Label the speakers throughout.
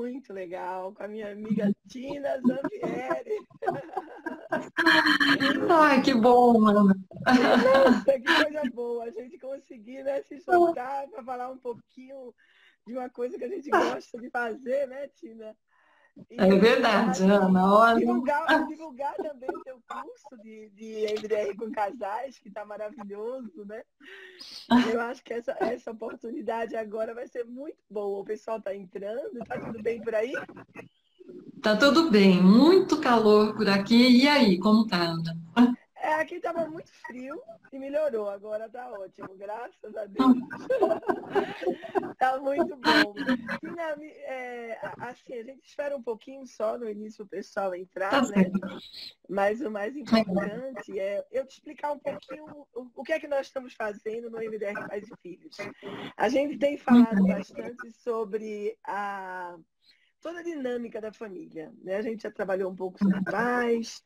Speaker 1: muito legal com a minha amiga Tina Zampieri.
Speaker 2: Ai, que bom, Ana.
Speaker 1: Nossa, que coisa boa a gente conseguir, né, se juntar para falar um pouquinho de uma coisa que a gente gosta de fazer, né, Tina?
Speaker 2: É
Speaker 1: E,
Speaker 2: verdade, Ana.
Speaker 1: assim,
Speaker 2: Olha.
Speaker 1: divulgar também o teu curso de MDR com casais, que está maravilhoso, né? Eu acho que essa oportunidade agora vai ser muito boa. O pessoal está entrando, está tudo bem por aí?
Speaker 2: Tá tudo bem, muito calor por aqui. E aí, como tá, Ana?
Speaker 1: Aqui estava muito frio e melhorou. Agora está ótimo, graças a Deus. Tá muito bom. Tina, assim, a gente espera um pouquinho só no início o pessoal
Speaker 2: Tá
Speaker 1: entrar, né?
Speaker 2: certo.
Speaker 1: Mas o mais importante é eu te explicar um pouquinho o que é que nós estamos fazendo no MDR Pais e Filhos. A gente tem falado bastante sobre toda a dinâmica da família, né? A gente já trabalhou um pouco sobre pais,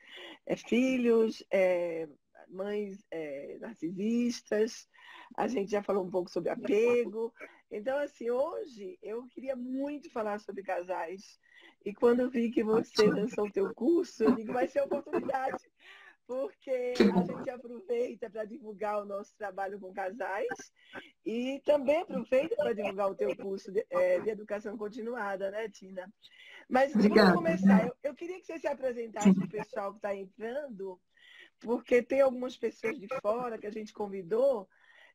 Speaker 1: filhos, mães narcisistas, a gente já falou um pouco sobre apego. Então, assim, hoje eu queria muito falar sobre casais. E quando eu vi que você lançou o teu curso, eu digo, vai ser oportunidade, porque
Speaker 2: Que
Speaker 1: a
Speaker 2: bom.
Speaker 1: gente aproveita para divulgar o nosso trabalho com casais e também aproveita para divulgar o teu curso de educação continuada, né, Tina? Mas vamos
Speaker 2: Obrigada.
Speaker 1: começar. Eu queria que você se
Speaker 2: Sim.
Speaker 1: apresentasse para o pessoal que está entrando, porque tem algumas pessoas de fora que a gente convidou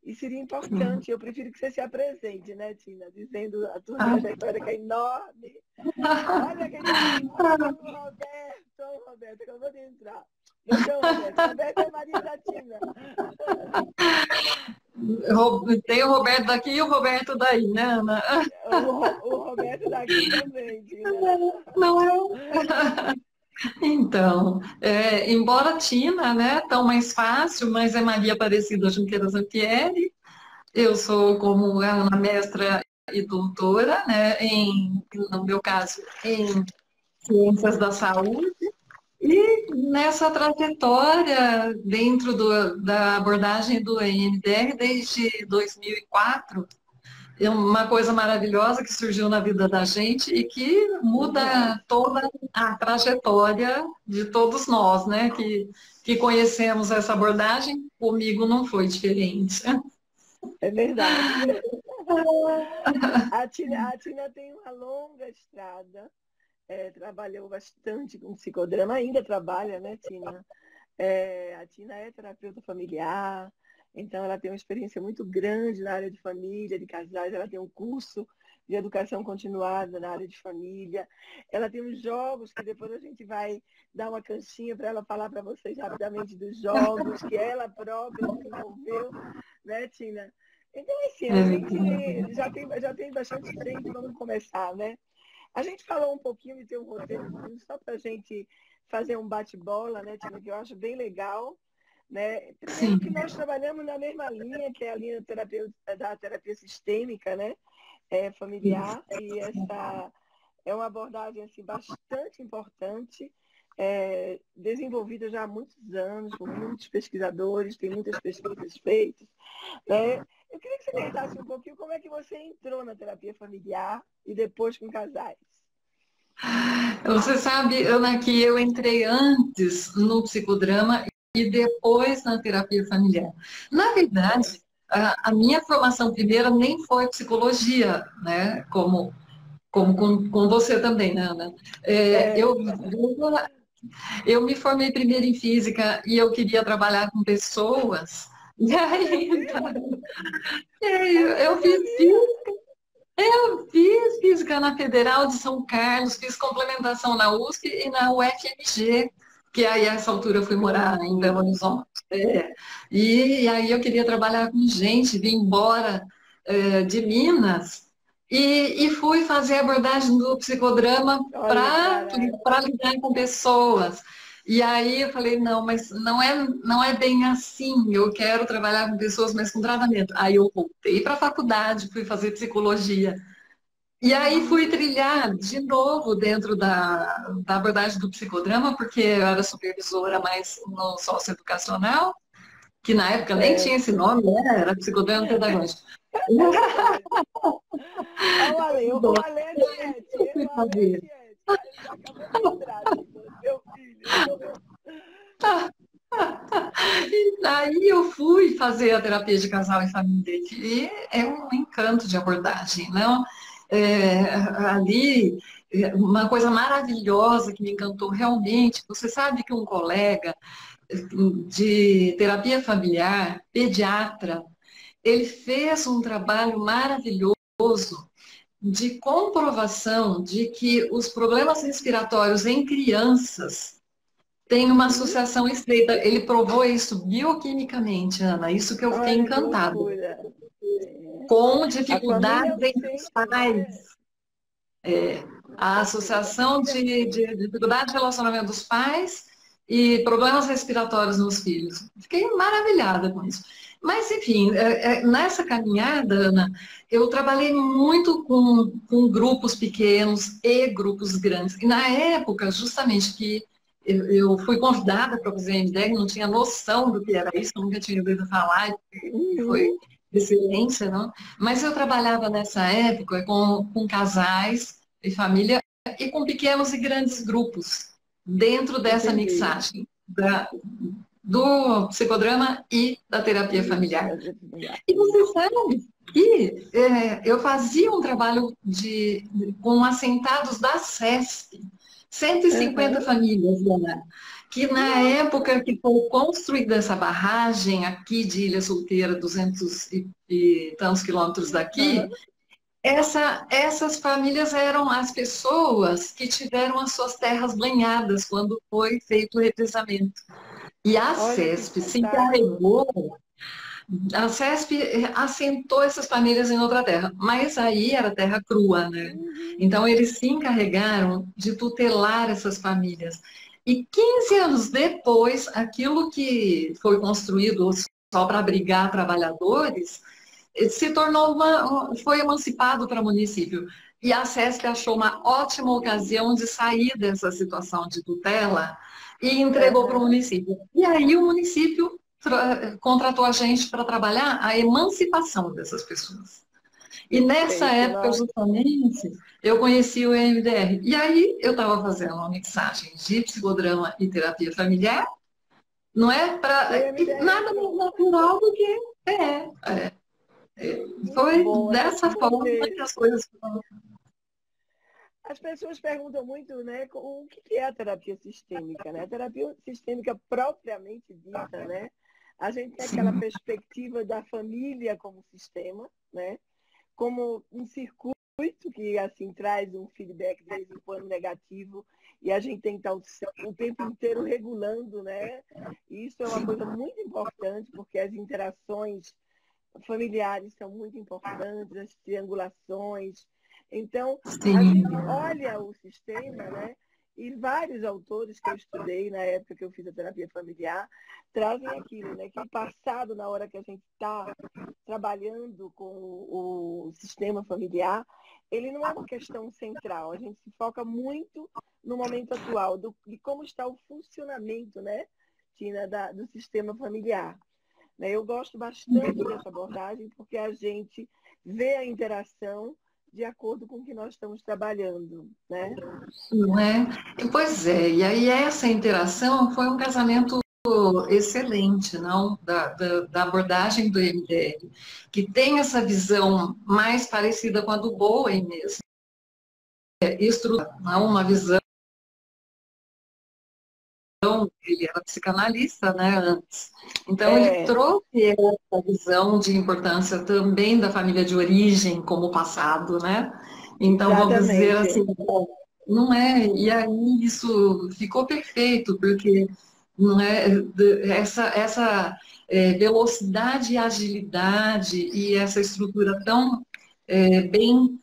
Speaker 1: e seria importante. Eu prefiro que você se apresente, né, Tina? Dizendo a tua
Speaker 2: Ah.
Speaker 1: trajetória que é enorme. Olha quem está chegando, Roberto. Ô, Roberto, acabou de entrar. Beijão, Roberto. Roberto é o marido da Tina.
Speaker 2: Tem o Roberto daqui e o Roberto daí, né, Ana?
Speaker 1: O Roberto daqui também, Tina.
Speaker 2: Não é? Então, embora Tina, né, tão mais fácil, mas é Maria Aparecida Junqueira Zampieri. Eu sou, como a Ana, mestra e doutora, né, no meu caso, em Ciências da Saúde. E nessa trajetória, dentro da abordagem do EMDR, desde 2004, é uma coisa maravilhosa que surgiu na vida da gente e que
Speaker 1: Verdade.
Speaker 2: muda toda a trajetória de todos nós, né, que conhecemos essa abordagem. Comigo não foi diferente.
Speaker 1: É verdade. A Tina tem uma longa estrada, trabalhou bastante com psicodrama, ainda trabalha, né, Tina? A Tina é terapeuta familiar, então ela tem uma experiência muito grande na área de família, de casais, ela tem um curso de educação continuada na área de família. Ela tem uns jogos que depois a gente vai dar uma canchinha para ela falar para vocês rapidamente dos jogos que ela própria desenvolveu, né, Tina? Então, assim, a gente já tem bastante experiência, vamos começar, né? A gente falou um pouquinho de ter um roteirozinho só para a gente fazer um bate-bola, né, Tina, que eu acho bem legal. Né? Primeiro
Speaker 2: Sim,
Speaker 1: que nós trabalhamos na mesma linha, que é a linha da terapia sistêmica, né? Familiar, e essa é uma abordagem assim, bastante importante, desenvolvida já há muitos anos, por muitos pesquisadores, tem muitas pesquisas feitas. Né? Eu queria que você contasse um pouquinho como é que você entrou na terapia familiar e depois com casais.
Speaker 2: você sabe, Ana, que eu entrei antes no psicodrama e depois na terapia familiar. Na verdade, a minha formação primeira nem foi psicologia, né? Como com você também, né, Ana?
Speaker 1: É,
Speaker 2: Eu me formei primeiro em física e eu queria trabalhar com pessoas. E
Speaker 1: olha,
Speaker 2: aí,
Speaker 1: viu?
Speaker 2: eu
Speaker 1: Eu
Speaker 2: fiz
Speaker 1: sabia.
Speaker 2: Fiz física na Federal de São Carlos, fiz complementação na USP e na UFMG, que aí a essa altura eu fui morar em Belo Horizonte. E aí eu queria trabalhar com gente, vim embora de Minas e fui fazer abordagem do psicodrama
Speaker 1: Olha que
Speaker 2: para
Speaker 1: barato.
Speaker 2: lidar com pessoas. E aí eu falei, não, mas não é bem assim, eu quero trabalhar com pessoas, mas com tratamento. Aí eu voltei para a faculdade, fui fazer psicologia. E aí fui trilhar de novo dentro da abordagem do psicodrama, porque eu era supervisora mais no socioeducacional, que na época nem tinha esse
Speaker 1: Certo.
Speaker 2: nome, né? Era psicodrama pedagógico.
Speaker 1: É verdade. Olha o Ale é diete.
Speaker 2: fui
Speaker 1: Alô,
Speaker 2: fazer.
Speaker 1: Tiete. Você acabou de lembrar, meu filho.
Speaker 2: Daí eu fui fazer a terapia de casal e família, e é um encanto de abordagem, não? Ali, uma coisa maravilhosa que me encantou realmente, você sabe que um colega de terapia familiar, pediatra, ele fez um trabalho maravilhoso de comprovação de que os problemas respiratórios em crianças têm uma
Speaker 1: Uhum.
Speaker 2: associação estreita. Ele provou isso bioquimicamente, Ana, isso que eu fiquei
Speaker 1: Olha que
Speaker 2: encantada.
Speaker 1: loucura. É.
Speaker 2: Com
Speaker 1: A família é
Speaker 2: dificuldades
Speaker 1: o
Speaker 2: entre os
Speaker 1: centro, né?
Speaker 2: pais,
Speaker 1: Com
Speaker 2: a
Speaker 1: certeza. A
Speaker 2: associação
Speaker 1: família é o
Speaker 2: de
Speaker 1: centro.
Speaker 2: dificuldade de relacionamento dos pais e problemas respiratórios nos filhos. Fiquei maravilhada com isso. Mas, enfim, nessa caminhada, Ana, eu trabalhei muito com grupos pequenos e grupos grandes. E na época, justamente que eu fui convidada para fazer a MDEG, não tinha noção do que era isso, nunca tinha ouvido falar, e foi
Speaker 1: Uhum.
Speaker 2: excelência, não? Mas eu trabalhava nessa época com casais e família e com pequenos e grandes grupos dentro dessa
Speaker 1: Entendi.
Speaker 2: mixagem do psicodrama e da terapia familiar. E você sabe que eu fazia um trabalho com assentados da SESP, 150
Speaker 1: Aham.
Speaker 2: famílias, Ana, que na época que foi construída essa barragem aqui de Ilha Solteira, 200 e tantos quilômetros
Speaker 1: Aham.
Speaker 2: daqui, essas famílias eram as pessoas que tiveram as suas terras banhadas quando foi feito o represamento. E a
Speaker 1: Olha que
Speaker 2: CESP se
Speaker 1: espetáculo.
Speaker 2: encarregou, a CESP assentou essas famílias em outra terra, mas aí era terra crua, né?
Speaker 1: Uhum.
Speaker 2: Então eles se encarregaram de tutelar essas famílias. E 15 anos depois, aquilo que foi construído só para abrigar trabalhadores, se tornou foi emancipado para o município. E a SESC achou uma ótima ocasião de sair dessa situação de tutela e entregou para o
Speaker 1: Aham.
Speaker 2: município. E aí o município contratou a gente para trabalhar a emancipação dessas pessoas. E nessa
Speaker 1: Perfeito,
Speaker 2: época,
Speaker 1: nossa.
Speaker 2: justamente, eu conheci o EMDR. E aí eu estava fazendo uma mixagem de psicodrama e terapia familiar, não é?
Speaker 1: E o MDR
Speaker 2: Nada mais
Speaker 1: entrou.
Speaker 2: natural do que é.
Speaker 1: Muito
Speaker 2: Foi
Speaker 1: bom, é
Speaker 2: dessa
Speaker 1: muito bom
Speaker 2: forma
Speaker 1: ver.
Speaker 2: que as coisas foram.
Speaker 1: As pessoas perguntam muito, né, o que é a terapia sistêmica, né? A terapia sistêmica propriamente dita, né? A gente tem aquela
Speaker 2: Sim,
Speaker 1: perspectiva da família como sistema, né? Como um circuito que assim traz um feedback de vez em quando negativo e a gente tem que estar o tempo inteiro regulando, né? E isso é uma
Speaker 2: sim,
Speaker 1: coisa muito importante porque as interações familiares são muito importantes, as triangulações. Então, a
Speaker 2: sim.
Speaker 1: gente olha o sistema, né? E vários autores que eu estudei na época que eu fiz a terapia familiar trazem aquilo, né? Que o passado, na hora que a gente está trabalhando com o sistema familiar, ele não é uma questão central. A gente se foca muito no momento atual, de como está o funcionamento, né, Tina, do sistema familiar. Né? Eu gosto bastante dessa abordagem porque a gente vê a interação de acordo com o que nós estamos trabalhando, né?
Speaker 2: Não é? Pois é, e aí essa interação foi um casamento excelente, não? Da abordagem do MDR, que tem essa visão mais parecida com a do Bowen mesmo, não uma visão, ele era psicanalista, né, antes. Então ele
Speaker 1: É,
Speaker 2: trouxe essa visão de importância também da família de origem como passado, né? Então vamos dizer assim,
Speaker 1: exatamente.
Speaker 2: não é? E aí isso ficou perfeito, porque não é essa velocidade e agilidade e essa estrutura tão bem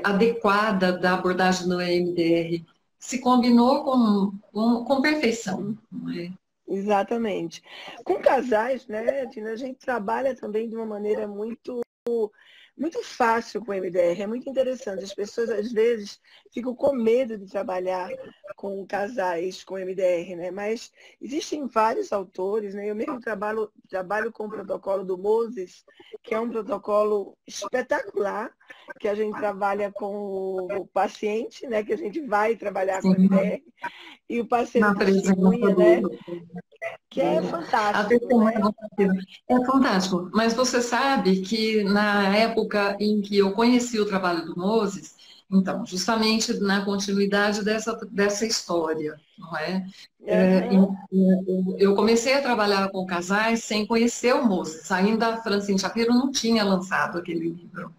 Speaker 2: adequada da abordagem do EMDR se combinou com perfeição, não é?
Speaker 1: Exatamente. Com casais, né, Tina, a gente trabalha também de uma maneira muito muito fácil com o MDR, é muito interessante. As pessoas, às vezes, ficam com medo de trabalhar com casais com MDR, né? Mas existem vários autores, né? Eu mesmo trabalho com o protocolo do Moses, que é um protocolo espetacular, que a gente trabalha com o paciente, né? Que a gente vai trabalhar com
Speaker 2: Sim,
Speaker 1: MDR, e o parceiro
Speaker 2: na presença
Speaker 1: testemunha, né?
Speaker 2: do...
Speaker 1: Que é
Speaker 2: A
Speaker 1: fantástico,
Speaker 2: testemunha
Speaker 1: né?
Speaker 2: do partido. É fantástico. Mas você sabe que na época em que eu conheci o trabalho do Moses, então, justamente na continuidade dessa história, não é?
Speaker 1: Aham.
Speaker 2: Eu comecei a trabalhar com casais sem conhecer o Moses. Ainda a Francine Shapiro não tinha lançado aquele livro.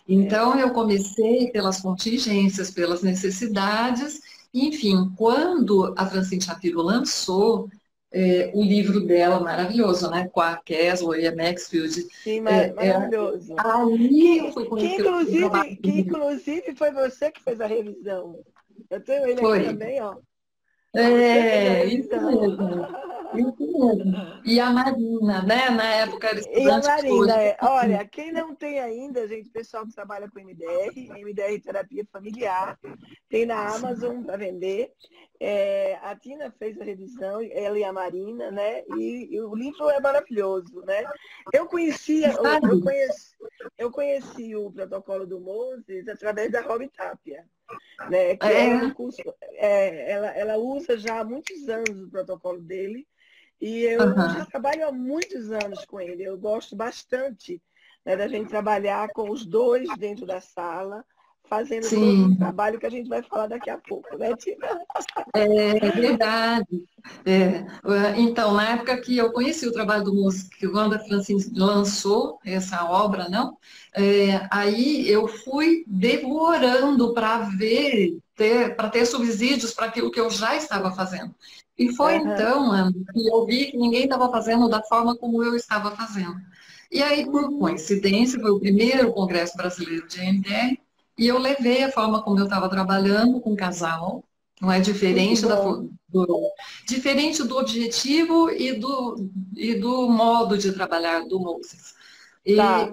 Speaker 2: Então, eu comecei pelas contingências, pelas necessidades, enfim, quando a Francine Shapiro lançou o livro dela maravilhoso, né, com a Caswell e a Maxfield,
Speaker 1: Sim,
Speaker 2: é, é,
Speaker 1: maravilhoso.
Speaker 2: ali eu
Speaker 1: Que,
Speaker 2: fui
Speaker 1: que,
Speaker 2: conhecer o trabalho
Speaker 1: inclusive, que
Speaker 2: dele.
Speaker 1: inclusive foi você que fez a revisão. Eu tenho ele aqui
Speaker 2: Foi.
Speaker 1: também, ó. Você fez a
Speaker 2: É, isso
Speaker 1: revisão.
Speaker 2: mesmo. Isso mesmo. E a Marina, né, na época era
Speaker 1: E a
Speaker 2: estudante de
Speaker 1: Marina,
Speaker 2: psicologia.
Speaker 1: olha, quem não tem ainda, gente, pessoal que trabalha com MDR Terapia Familiar, tem na Amazon para vender. A Tina fez a revisão, ela e a Marina, né? E o livro é maravilhoso, né? Eu conhecia,
Speaker 2: Está ali.
Speaker 1: eu conheci o protocolo do Moses através da Rob Tapia, né? Que ela no
Speaker 2: É,
Speaker 1: curso, ela usa já há muitos anos o protocolo dele. E eu já
Speaker 2: aham.
Speaker 1: trabalho há muitos anos com ele. Eu gosto bastante, né, da gente trabalhar com os dois dentro da sala, fazendo todo um
Speaker 2: Sim.
Speaker 1: trabalho que a gente vai falar daqui a pouco, né, Tina?
Speaker 2: É verdade. Então, na época que eu conheci o trabalho do Moses, que quando a Francine lançou essa obra, não? Aí eu fui devorando para ver, para ter subsídios para aquilo que eu já estava fazendo. E foi
Speaker 1: Aham.
Speaker 2: então, Ana, que eu vi que ninguém estava fazendo da forma como eu estava fazendo. E aí, por
Speaker 1: Uhum.
Speaker 2: coincidência, foi o primeiro Congresso Brasileiro de EMDR, e eu levei a forma como eu estava trabalhando com o casal, não é
Speaker 1: Muito
Speaker 2: diferente
Speaker 1: bom.
Speaker 2: diferente do objetivo e do modo de trabalhar do Moses.
Speaker 1: Tá.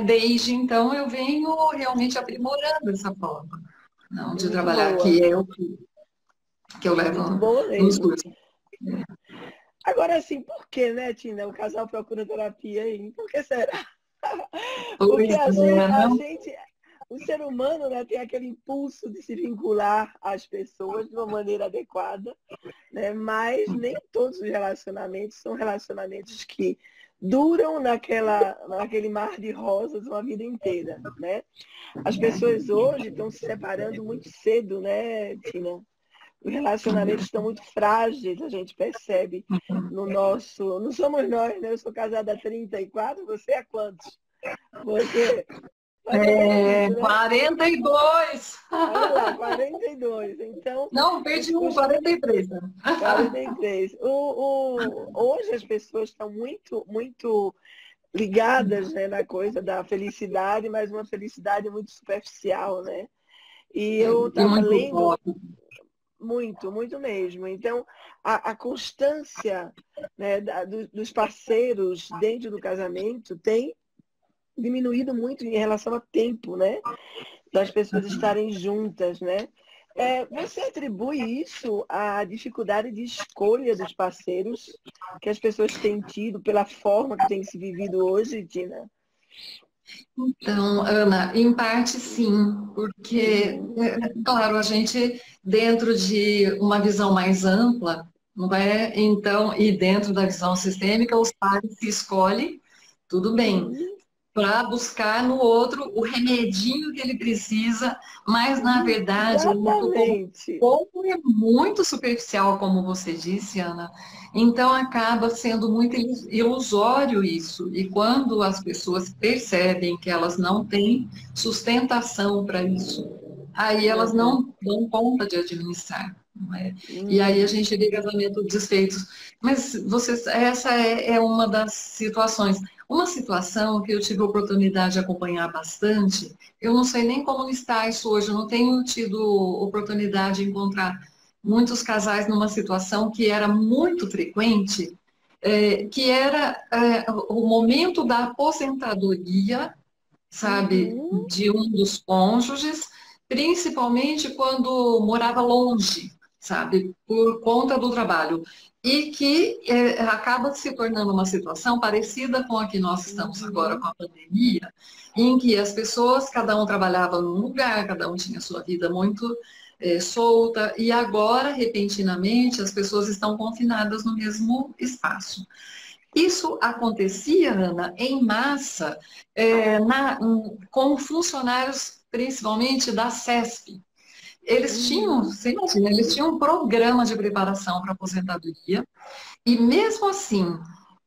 Speaker 2: Desde então eu venho realmente aprimorando essa forma não, de
Speaker 1: Muito
Speaker 2: trabalhar,
Speaker 1: boa.
Speaker 2: que é o que eu
Speaker 1: Muito
Speaker 2: levo
Speaker 1: boa
Speaker 2: nos
Speaker 1: mesmo.
Speaker 2: cursos.
Speaker 1: Agora, assim, por que, né, Tina? O casal procura terapia aí? Por que será? Porque
Speaker 2: Pois é,
Speaker 1: a
Speaker 2: não?
Speaker 1: gente, o ser humano, né, tem aquele impulso de se vincular às pessoas de uma maneira adequada, né? Mas nem todos os relacionamentos são relacionamentos que duram naquele mar de rosas uma vida inteira, né? As pessoas hoje estão se separando muito cedo, né, Tina? Os relacionamentos estão muito frágeis, a gente percebe no nosso. Não somos nós, né? Eu sou casada há 34, você é quantos? Você mais ou menos isso, né?
Speaker 2: 42.
Speaker 1: Olha lá, 42. Então,
Speaker 2: Não, perdi um, 43.
Speaker 1: 43. Hoje as pessoas estão muito, muito ligadas, né, na coisa da felicidade, mas uma felicidade muito superficial, né? E eu
Speaker 2: E
Speaker 1: estava
Speaker 2: muito
Speaker 1: lendo
Speaker 2: foto.
Speaker 1: muito, muito mesmo. Então, a constância, né, dos parceiros dentro do casamento tem diminuído muito em relação a tempo, né? Das pessoas estarem juntas, né? Você atribui isso à dificuldade de escolha dos parceiros que as pessoas têm tido pela forma que tem se vivido hoje, Tina?
Speaker 2: Então, Ana, em parte sim, porque,
Speaker 1: Uhum.
Speaker 2: claro, a gente, dentro de uma visão mais ampla, não é? Então, e dentro da visão sistêmica, os pares se escolhem, tudo bem,
Speaker 1: Uhum.
Speaker 2: para buscar no outro o remedinho que ele precisa, mas na verdade é muito como,
Speaker 1: Exatamente.
Speaker 2: como é muito superficial, como você disse, Ana, então acaba sendo muito ilusório isso. E quando as pessoas percebem que elas não têm sustentação para isso, aí elas
Speaker 1: Uhum.
Speaker 2: não dão conta de administrar. Não é? E aí a
Speaker 1: Uhum.
Speaker 2: gente vê casamento desfeitos. Mas essa é uma das situações. Uma situação que eu tive a oportunidade de acompanhar bastante, eu não sei nem como está isso hoje, eu não tenho tido oportunidade de encontrar muitos casais numa situação que era muito frequente, que era o momento da aposentadoria, sabe,
Speaker 1: Uhum.
Speaker 2: de um dos cônjuges, principalmente quando morava longe, sabe, por conta do trabalho. E que acaba se tornando uma situação parecida com a que nós estamos agora
Speaker 1: Uhum.
Speaker 2: com a pandemia, em que as pessoas, cada um trabalhava num lugar, cada um tinha sua vida muito solta, e agora, repentinamente, as pessoas estão confinadas no mesmo espaço. Isso acontecia, Ana, em massa, com funcionários, principalmente da CESP. Eles tinham,
Speaker 1: Uhum.
Speaker 2: você imagina, eles tinham um programa de preparação para aposentadoria, e mesmo assim,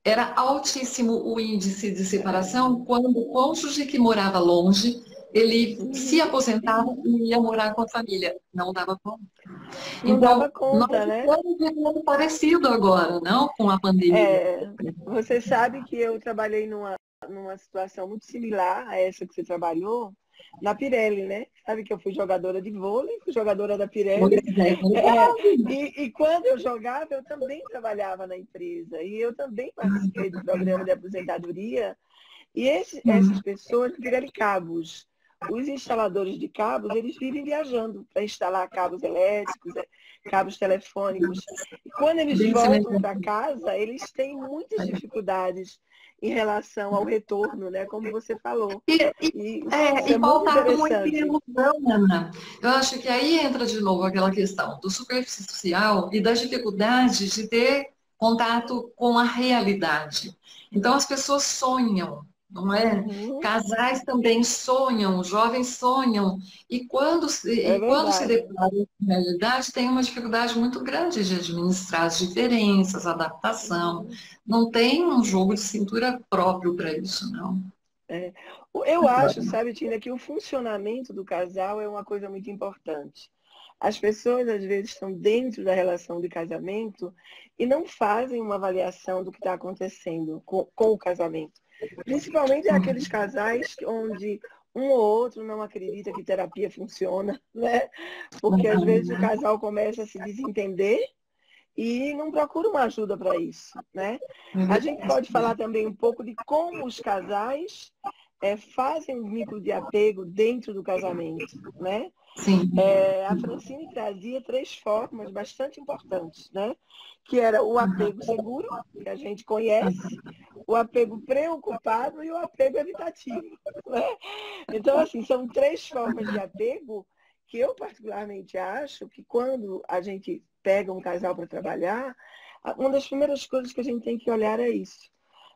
Speaker 2: era altíssimo o índice de separação quando o cônjuge que morava longe, ele se
Speaker 1: Uhum.
Speaker 2: aposentava e ia morar com a família. Não dava conta.
Speaker 1: Não dava
Speaker 2: Então, nós
Speaker 1: conta, né?
Speaker 2: estamos vivendo parecido agora, não? Com a pandemia.
Speaker 1: É, você sabe que eu trabalhei numa situação muito similar a essa que você trabalhou, na Pirelli, né? Sabe que eu fui jogadora de vôlei, fui jogadora da
Speaker 2: Pois
Speaker 1: Pirelli.
Speaker 2: é,
Speaker 1: É, e quando eu jogava, eu também trabalhava na empresa. E eu também participei do programa de aposentadoria. E essas pessoas, Pirelli Cabos, os instaladores de cabos, eles vivem viajando para instalar cabos elétricos, cabos telefônicos. E quando eles
Speaker 2: bem
Speaker 1: voltam
Speaker 2: semelhante.
Speaker 1: para casa, eles têm muitas dificuldades em relação ao retorno, né? Como você falou.
Speaker 2: E,
Speaker 1: E isso
Speaker 2: e
Speaker 1: é muito
Speaker 2: pautado muito em
Speaker 1: interessante.
Speaker 2: ilusão, Ana. Eu acho que aí entra de novo aquela questão do superficial e da dificuldade de ter contato com a realidade. Então, as pessoas sonham, não é?
Speaker 1: Uhum,
Speaker 2: Casais também sonham, os jovens sonham,
Speaker 1: é
Speaker 2: e quando se
Speaker 1: verdade.
Speaker 2: deparam com a realidade, tem uma dificuldade muito grande de administrar as diferenças, a adaptação.
Speaker 1: Uhum.
Speaker 2: Não tem um jogo de cintura próprio para isso, não.
Speaker 1: É. Eu acho, sabe, Tina, que o funcionamento do casal é uma coisa muito importante. As pessoas, às vezes, estão dentro da relação de casamento e não fazem uma avaliação do que está acontecendo com o casamento. Principalmente aqueles casais onde um ou outro não acredita que terapia funciona, né? Porque, às vezes, o casal começa a se desentender e não procura uma ajuda para isso, né? A gente pode falar também um pouco de como os casais fazem um vínculo de apego dentro do casamento, né?
Speaker 2: Sim.
Speaker 1: A Francine trazia três formas bastante importantes, né? Que era o apego seguro, que a gente conhece, o apego preocupado e o apego evitativo, né? Então, assim, são três formas de apego que eu particularmente acho que quando a gente pega um casal para trabalhar, uma das primeiras coisas que a gente tem que olhar é isso,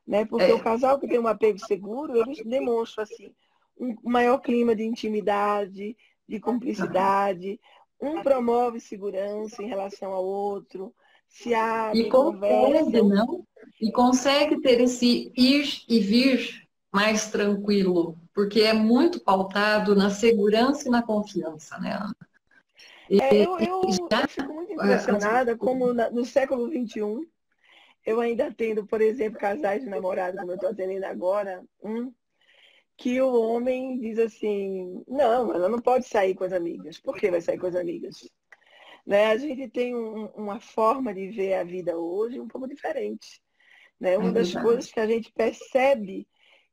Speaker 1: né? Porque o
Speaker 2: É,
Speaker 1: casal que tem um apego seguro, eles demonstram assim um maior clima de intimidade, de cumplicidade, um promove segurança em relação ao outro, se
Speaker 2: e
Speaker 1: abrem,
Speaker 2: consegue,
Speaker 1: conversam.
Speaker 2: não? E consegue ter esse ir e vir mais tranquilo, porque é muito pautado na segurança e na confiança, né, Ana? E, e
Speaker 1: Eu
Speaker 2: já,
Speaker 1: fico muito
Speaker 2: assim,
Speaker 1: impressionada como no século XXI eu ainda atendo, por exemplo, casais de namorado, como eu estou atendendo agora, que o homem diz assim, não, ela não pode sair com as amigas. Por que vai sair com as amigas? Né? A gente tem uma forma de ver a vida hoje um pouco diferente. Né?
Speaker 2: é
Speaker 1: Uma das
Speaker 2: verdade.
Speaker 1: coisas que a gente percebe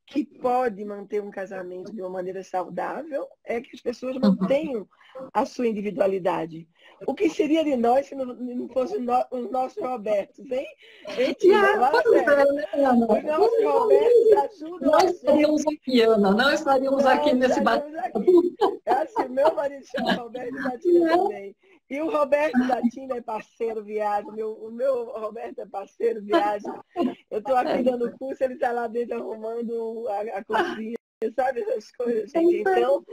Speaker 1: que pode manter um casamento de uma maneira saudável é que as pessoas mantenham a sua individualidade. O que seria de nós se não fossem os nossos Robertos, hein? Hein,
Speaker 2: E
Speaker 1: Tina? Fala
Speaker 2: pois é,
Speaker 1: sério.
Speaker 2: né, Ana?
Speaker 1: Os nossos Robertos ajudam
Speaker 2: Não
Speaker 1: a
Speaker 2: estaríamos
Speaker 1: gente.
Speaker 2: aqui, Ana, não estaríamos aqui
Speaker 1: Não
Speaker 2: nesse bate-papo.
Speaker 1: estaríamos aqui. É assim, meu marido chama Roberto e da Tina também. E o Roberto da Tina é parceiro viagem, o meu Roberto é parceiro viagem. Eu estou aqui dando curso, ele está lá dentro arrumando a cozinha, sabe essas coisas, gente? Então,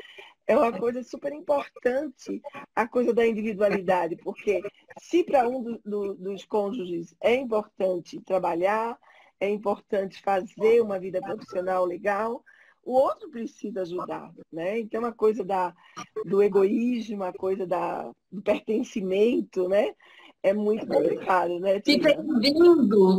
Speaker 1: é uma coisa super importante a coisa da individualidade, porque se para um dos cônjuges é importante trabalhar, é importante fazer uma vida profissional legal, o outro precisa ajudar, né? Então, a coisa do egoísmo, a coisa do pertencimento, né? É muito complicado, né, Tina?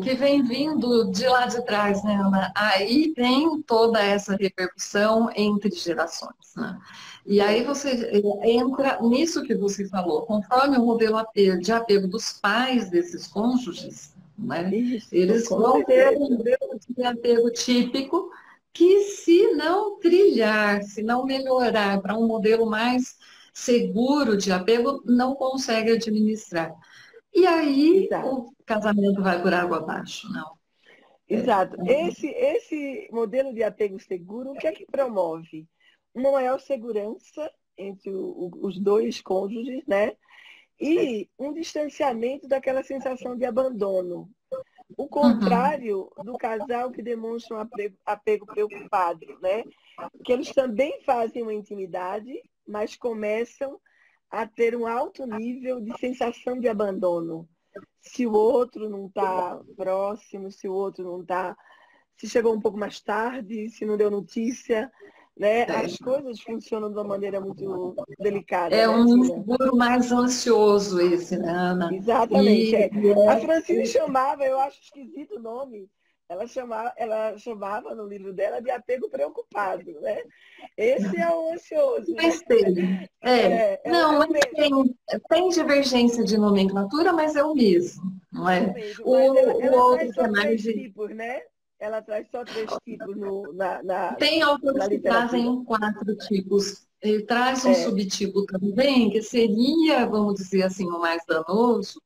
Speaker 2: Que vem vindo de lá de trás, né, Ana? Aí vem toda essa repercussão entre gerações, né? E aí
Speaker 1: É.
Speaker 2: você entra nisso que você falou, conforme o modelo de apego dos pais desses cônjuges, né?
Speaker 1: Isso,
Speaker 2: Eles
Speaker 1: com
Speaker 2: vão ter
Speaker 1: certeza.
Speaker 2: um modelo de apego típico que, se não trilhar, se não melhorar para um modelo mais seguro de apego, não consegue administrar. E aí
Speaker 1: Exato.
Speaker 2: o casamento vai por água abaixo, não. É,
Speaker 1: Exato. Esse modelo de apego seguro, o que é que promove? Uma maior segurança entre os dois cônjuges, né? E um distanciamento daquela sensação de abandono. O
Speaker 2: uhum,
Speaker 1: contrário do casal que demonstra um apego preocupado, né? Que eles também fazem uma intimidade, mas começam a ter um alto nível de sensação de abandono. Se o outro não está próximo, se o outro não está, se chegou um pouco mais tarde, se não deu notícia, né?
Speaker 2: é.
Speaker 1: As coisas funcionam de uma maneira muito delicada,
Speaker 2: É
Speaker 1: né,
Speaker 2: um
Speaker 1: Tina?
Speaker 2: seguro mais ansioso esse, né, Ana?
Speaker 1: Exatamente.
Speaker 2: E,
Speaker 1: É. A Francine chamava, eu acho esquisito o nome, ela chamava no livro dela de apego preocupado, né? Esse é o ansioso, né?
Speaker 2: mas tem.
Speaker 1: É
Speaker 2: Não,
Speaker 1: o
Speaker 2: mas
Speaker 1: mesmo,
Speaker 2: tem divergência de nomenclatura, mas é o mesmo, não
Speaker 1: é o
Speaker 2: é?
Speaker 1: mesmo. Mas ela,
Speaker 2: O
Speaker 1: ela
Speaker 2: outro
Speaker 1: traz
Speaker 2: que é
Speaker 1: só
Speaker 2: mais
Speaker 1: três
Speaker 2: de.
Speaker 1: tipos, né? Ela traz só três tipos no, na, na,
Speaker 2: Tem
Speaker 1: na
Speaker 2: autores que
Speaker 1: literatura.
Speaker 2: trazem quatro tipos. Ele traz um
Speaker 1: É,
Speaker 2: subtipo também, que seria, vamos dizer assim, o mais danoso,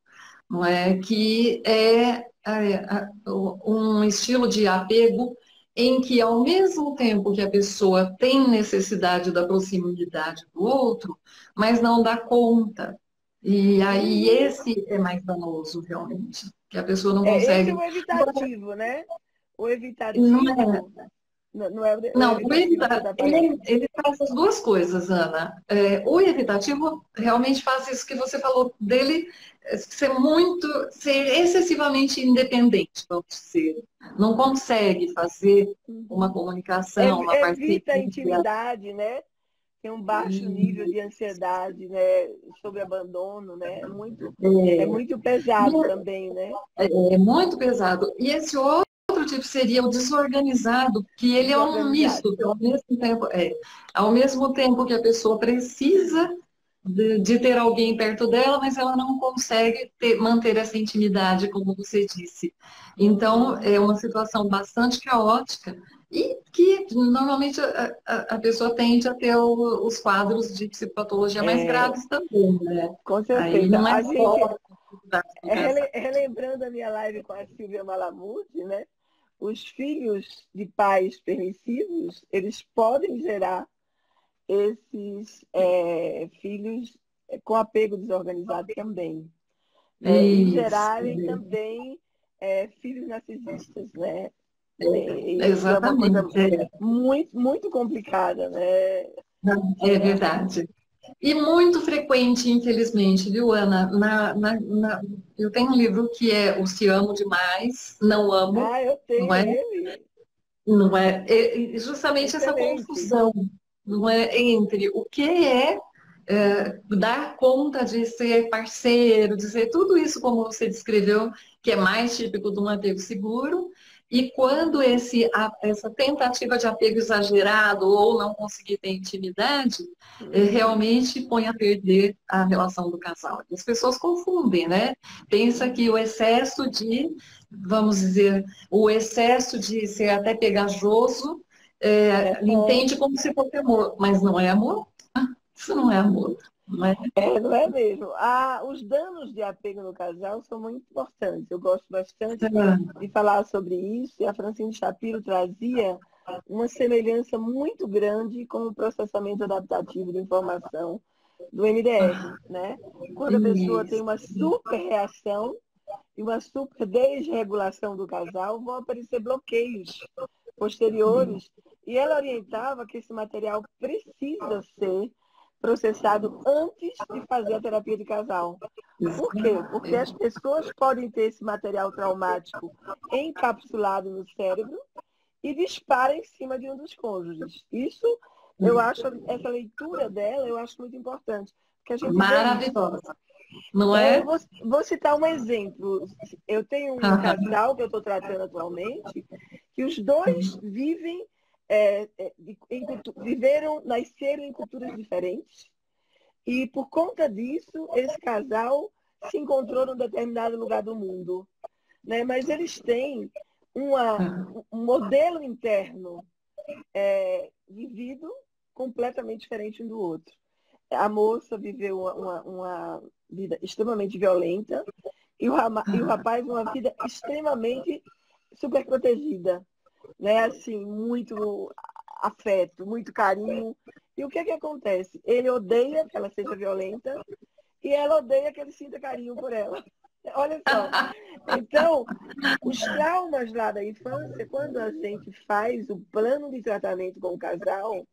Speaker 2: não é? Que um estilo de apego em que, ao mesmo tempo que a pessoa tem necessidade da proximidade do outro, mas não dá conta. E aí
Speaker 1: uhum.
Speaker 2: esse é mais danoso, realmente, que a pessoa não
Speaker 1: Esse é
Speaker 2: consegue.
Speaker 1: o evitativo, né? O
Speaker 2: Não é
Speaker 1: evitativo, não é o
Speaker 2: não,
Speaker 1: evitativo que você está falando.
Speaker 2: ele faz as duas coisas, Ana. O evitativo realmente faz isso que você falou dele ser excessivamente independente, vamos dizer. Não consegue fazer uma
Speaker 1: Uhum.
Speaker 2: comunicação, uma
Speaker 1: Evita a
Speaker 2: parceria.
Speaker 1: intimidade, né? Tem um baixo nível de ansiedade, né? Sobre abandono, né? É muito pesado também, né?
Speaker 2: É muito pesado. E esse outro tipo seria o desorganizado, que ele é um
Speaker 1: Desorganizado.
Speaker 2: misto, que ao mesmo tempo que a pessoa precisa de ter alguém perto dela, mas ela não consegue manter essa intimidade, como você disse. Então,
Speaker 1: Uhum.
Speaker 2: é uma situação bastante caótica e que normalmente a pessoa tende a ter os quadros de psicopatologia mais
Speaker 1: É,
Speaker 2: graves também, né?
Speaker 1: com
Speaker 2: Aí
Speaker 1: certeza.
Speaker 2: não é
Speaker 1: A
Speaker 2: só
Speaker 1: gente,
Speaker 2: a dificuldade do casal.
Speaker 1: relembrando a minha live com a Silvia Malamuti, né? Os filhos de pais permissivos, eles podem gerar esses filhos com apego desorganizado também, né? E
Speaker 2: Isso,
Speaker 1: gerarem também filhos narcisistas, né? Isso é uma coisa
Speaker 2: exatamente.
Speaker 1: muito, muito complicada, né,
Speaker 2: É
Speaker 1: Tina?
Speaker 2: verdade. E muito frequente, infelizmente, viu, Ana? Eu tenho um livro que é O Se Amo Demais, Não Amo,
Speaker 1: Ah, eu
Speaker 2: não
Speaker 1: tenho
Speaker 2: é?
Speaker 1: ele.
Speaker 2: Não é? É justamente essa
Speaker 1: Excelente.
Speaker 2: confusão, não é? Entre o que dar conta de ser parceiro, de ser tudo isso como você descreveu, que é mais típico de um apego seguro, e quando essa tentativa de apego exagerado ou não conseguir ter intimidade,
Speaker 1: Uhum.
Speaker 2: realmente põe a perder a relação do casal. E as pessoas confundem, né? Pensa que o excesso vamos dizer, o excesso de ser até pegajoso,
Speaker 1: Aham.
Speaker 2: entende como se fosse amor, mas não é amor. Isso não é amor, não é?
Speaker 1: Não é mesmo? Os danos de apego no casal são muito importantes. Eu gosto bastante de falar sobre isso, e a Francine Shapiro trazia uma semelhança muito grande com o processamento adaptativo de informação do MDR, né? Quando a pessoa tem
Speaker 2: Isso.
Speaker 1: uma super reação e uma super desregulação do casal, vão aparecer bloqueios posteriores, e ela orientava que esse material precisa ser processado antes de fazer a terapia de casal. Por quê? Porque as pessoas podem ter esse material traumático encapsulado no cérebro e dispara em cima de um dos cônjuges. Isso, eu acho, essa leitura dela, eu acho muito importante, porque a gente vê isso.
Speaker 2: Maravilhosa, não
Speaker 1: Eu
Speaker 2: é?
Speaker 1: vou citar um exemplo. Eu tenho um casal que eu estou tratando atualmente, que os dois vivem, nasceram em culturas diferentes, e por conta disso, esse casal se encontrou num determinado lugar do mundo. né? Mas eles têm um modelo interno vivido completamente diferente um do outro. A moça viveu uma vida extremamente violenta e o rapaz uma vida extremamente super protegida, né? Assim, muito afeto, muito carinho. E o que é que acontece? Ele odeia que ela seja violenta e ela odeia que ele sinta carinho por ela. Olha só. Então, os traumas lá da infância, quando a gente faz o plano de tratamento com o casal,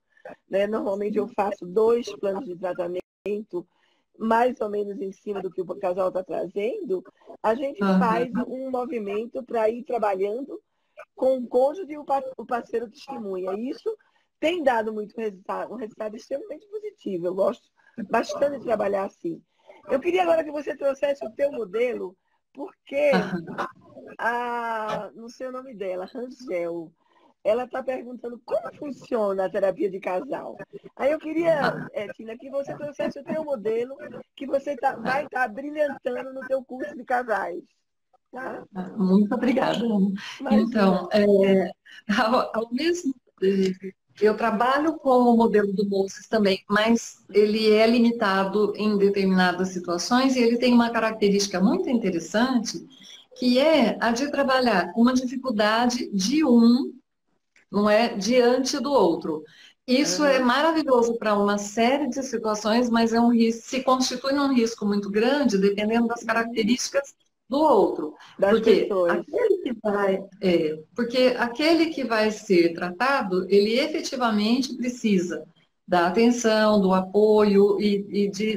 Speaker 1: né, normalmente eu faço 2 planos de tratamento, mais ou menos em cima do que o casal está trazendo, a gente faz um movimento para ir trabalhando com o cônjuge e o parceiro testemunha. E isso tem dado muito resultado, um resultado extremamente positivo. Eu gosto bastante de trabalhar assim. Eu queria agora que você trouxesse o teu modelo, porque não sei o nome dela, Rangel, ela está perguntando como funciona a terapia de casal. Aí eu queria, Tina, que você trouxesse o teu modelo, que você vai estar brilhantando no teu curso de casais. Tá?
Speaker 2: Muito obrigada, Ana.
Speaker 1: Imagina.
Speaker 2: Então, ao mesmo eu trabalho com o modelo do Moses também, mas ele é limitado em determinadas situações e ele tem uma característica muito interessante, que é a de trabalhar uma dificuldade de um, não é, diante do outro. Isso é maravilhoso para uma série de situações, mas é um risco, se constitui um risco muito grande, dependendo das características do outro.
Speaker 1: Das
Speaker 2: Porque
Speaker 1: pessoas.
Speaker 2: porque aquele que vai ser tratado, ele efetivamente precisa da atenção, do apoio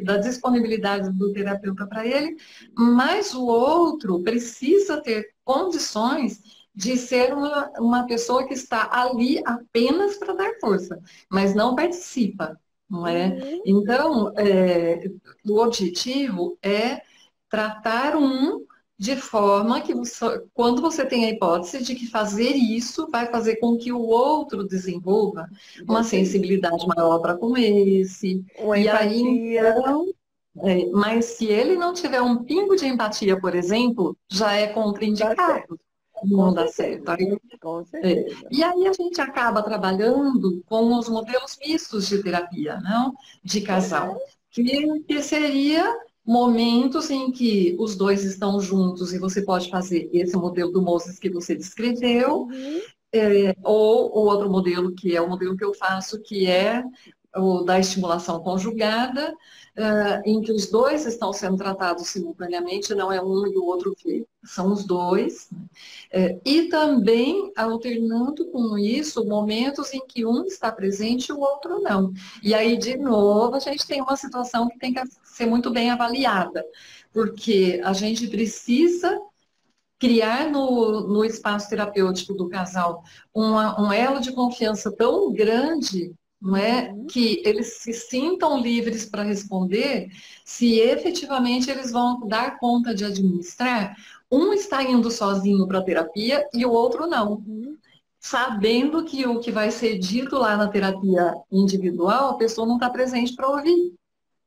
Speaker 2: da disponibilidade do terapeuta para ele, mas o outro precisa ter condições de ser uma pessoa que está ali apenas para dar força, mas não participa, não é? Então, o objetivo é tratar de forma que quando você tem a hipótese de que fazer isso vai fazer com que o outro desenvolva uma sensibilidade maior para com esse,
Speaker 1: Uma
Speaker 2: e aí
Speaker 1: empatia.
Speaker 2: então, mas se ele não tiver um pingo de empatia, por exemplo, já é
Speaker 1: Dá certo.
Speaker 2: contraindicado.
Speaker 1: Com
Speaker 2: Não dá certo.
Speaker 1: certeza. Com
Speaker 2: É.
Speaker 1: certeza.
Speaker 2: E aí a gente acaba trabalhando com os modelos mistos de terapia, não? De casal, que seria momentos em que os dois estão juntos e você pode fazer esse modelo do Moses que você descreveu, ou o outro modelo, que é o modelo que eu faço, que é o da estimulação conjugada, em que os dois estão sendo tratados simultaneamente, não é um e o outro que são os dois. E também alternando com isso momentos em que um está presente e o outro não. E aí, de novo, a gente tem uma situação que tem que ser muito bem avaliada, porque a gente precisa criar no espaço terapêutico do casal um elo de confiança tão grande, não é, que eles se sintam livres para responder se efetivamente eles vão dar conta de administrar. Um está indo sozinho para a terapia e o outro não. Sabendo que o que vai ser dito lá na terapia individual, a pessoa não está presente para ouvir.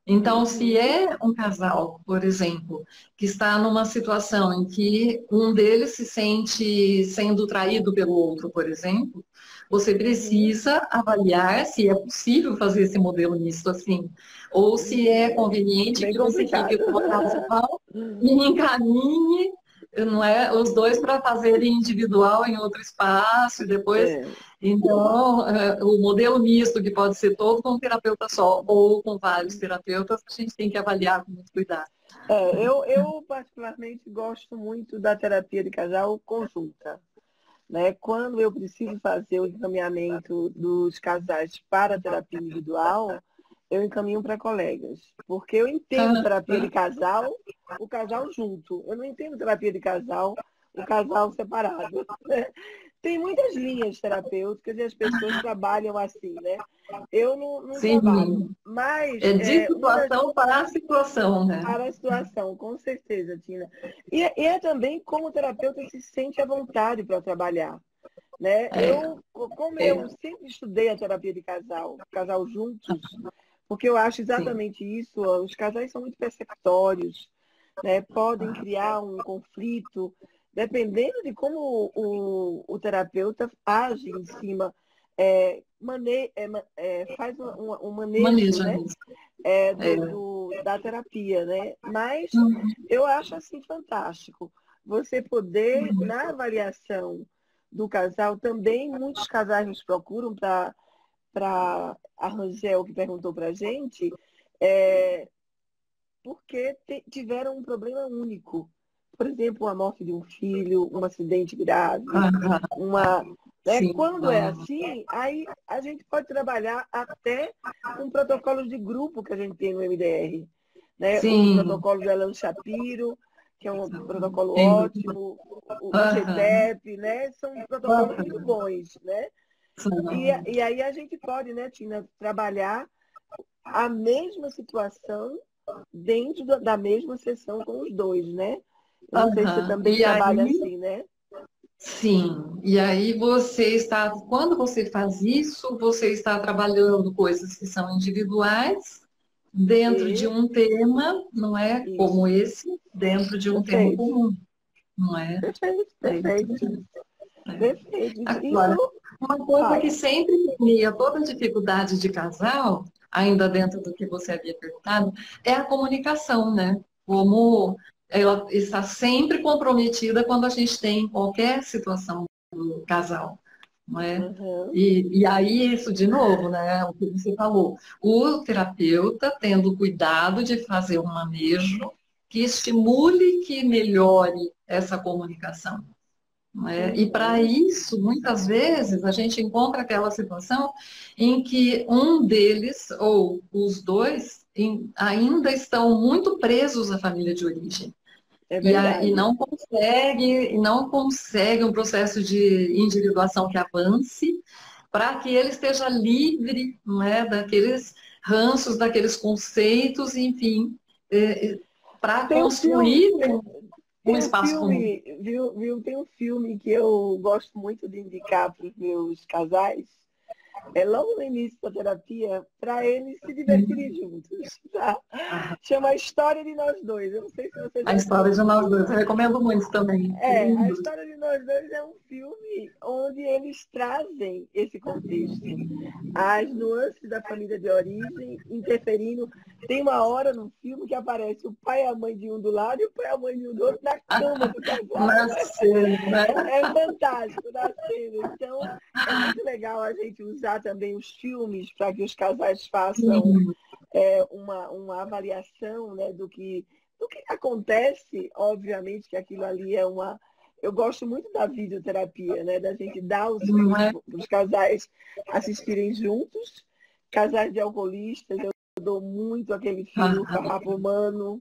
Speaker 2: Então, se é um casal, por exemplo, que está numa situação em que um deles se sente sendo traído pelo outro, por exemplo, você precisa avaliar se é possível fazer esse modelo misto assim, ou se é conveniente
Speaker 1: Bem
Speaker 2: que você fique
Speaker 1: complicado.
Speaker 2: com o casal e encaminhe, não é, os dois para fazerem individual em outro espaço e depois. Então, o modelo misto, que pode ser todo com um terapeuta só ou com vários terapeutas, a gente tem que avaliar com muito cuidado.
Speaker 1: Eu particularmente gosto muito da terapia de casal conjunta. Né? Quando eu preciso fazer o encaminhamento dos casais para a terapia individual, eu encaminho para colegas. Porque eu entendo terapia de casal, o casal junto. Eu não entendo terapia de casal, o casal separado. Né? Tem muitas linhas terapêuticas e as pessoas trabalham assim, né? Eu não
Speaker 2: Sim,
Speaker 1: trabalho. Mas
Speaker 2: é de situação para a situação, né?
Speaker 1: para a situação, com certeza, Tina. E é também como o terapeuta se sente à vontade para trabalhar. Né? Como eu sempre estudei a terapia de casal juntos, porque eu acho exatamente isso, os casais são muito perceptórios, né? Podem criar um conflito dependendo de como o terapeuta age em cima, faz um manejo,
Speaker 2: Maneja
Speaker 1: né?
Speaker 2: isso.
Speaker 1: Da terapia, né? Mas
Speaker 2: Uhum.
Speaker 1: eu acho assim fantástico você poder, na avaliação do casal, também muitos casais nos procuram para a Rangel, que perguntou para a gente, porque tiveram um problema único. Por exemplo, a morte de um filho, um acidente grave,
Speaker 2: Aham,
Speaker 1: né?
Speaker 2: sim.
Speaker 1: Quando é assim, aí a gente pode trabalhar até com protocolos de grupo que a gente tem no MDR. Né? O
Speaker 2: Sim.
Speaker 1: protocolo do Alan Shapiro, que é um protocolo
Speaker 2: Sem dúvida.
Speaker 1: ótimo, o
Speaker 2: Aham,
Speaker 1: GTEP, né? São protocolos muito
Speaker 2: aham.
Speaker 1: bons. Né?
Speaker 2: São.
Speaker 1: E aí a gente pode, né, Tina, trabalhar a mesma situação dentro da mesma sessão com os dois, né? Eu não sei se você
Speaker 2: Aham.
Speaker 1: também
Speaker 2: E
Speaker 1: trabalha
Speaker 2: aí,
Speaker 1: assim, né?
Speaker 2: sim, e aí você está, quando você faz isso, você está trabalhando coisas que são individuais dentro de
Speaker 1: E
Speaker 2: um tema, não é? Como
Speaker 1: isso.
Speaker 2: esse, dentro de um tema
Speaker 1: Perfeito.
Speaker 2: comum, não é?
Speaker 1: Perfeito,
Speaker 2: É
Speaker 1: perfeito.
Speaker 2: interessante. É.
Speaker 1: Perfeito.
Speaker 2: Agora,
Speaker 1: Isso
Speaker 2: uma coisa que
Speaker 1: fala.
Speaker 2: sempre cria toda dificuldade de casal, ainda dentro do que você havia perguntado, é a comunicação, né? Como ela está sempre comprometida quando a gente tem qualquer situação do casal, não é?
Speaker 1: Uhum.
Speaker 2: E aí, isso de novo, né? O que você falou, o terapeuta tendo cuidado de fazer um manejo que estimule, que melhore essa comunicação. Né? E para
Speaker 1: Uhum.
Speaker 2: isso, muitas vezes, a gente encontra aquela situação em que um deles, ou os dois, ainda estão muito presos à família de origem.
Speaker 1: É
Speaker 2: E
Speaker 1: verdade.
Speaker 2: não consegue um processo de individuação que avance para que ele esteja livre, não é, daqueles ranços, daqueles conceitos, enfim, para
Speaker 1: Tem um filme,
Speaker 2: construir um
Speaker 1: tem um
Speaker 2: espaço comum.
Speaker 1: filme, viu? Tem um filme que eu gosto muito de indicar para os meus casais. É logo no início da terapia, para eles se divertirem juntos. Tá? Chama A História de Nós Dois. Eu não sei se você
Speaker 2: A
Speaker 1: já viu
Speaker 2: história de
Speaker 1: esse
Speaker 2: nós dois,
Speaker 1: filme.
Speaker 2: eu recomendo muito também.
Speaker 1: A
Speaker 2: Lindo.
Speaker 1: História de Nós Dois é um filme onde eles trazem esse contexto. As nuances da família de origem interferindo. Tem uma hora no filme que aparece o pai e a mãe de um do lado e o pai e a mãe de um do outro na cama do casal.
Speaker 2: Nasceu, né?
Speaker 1: É fantástico na cena. Então, é muito legal a gente usar também os filmes para que os casais façam
Speaker 2: Sim,
Speaker 1: uma avaliação, né, do que acontece. Obviamente que aquilo ali é uma. Eu gosto muito da videoterapia, né, da gente dar os
Speaker 2: não
Speaker 1: filmes
Speaker 2: é?
Speaker 1: para os casais assistirem juntos. Casais de alcoolistas, eu dou muito aquele filme O
Speaker 2: Ah,
Speaker 1: Farrapo Humano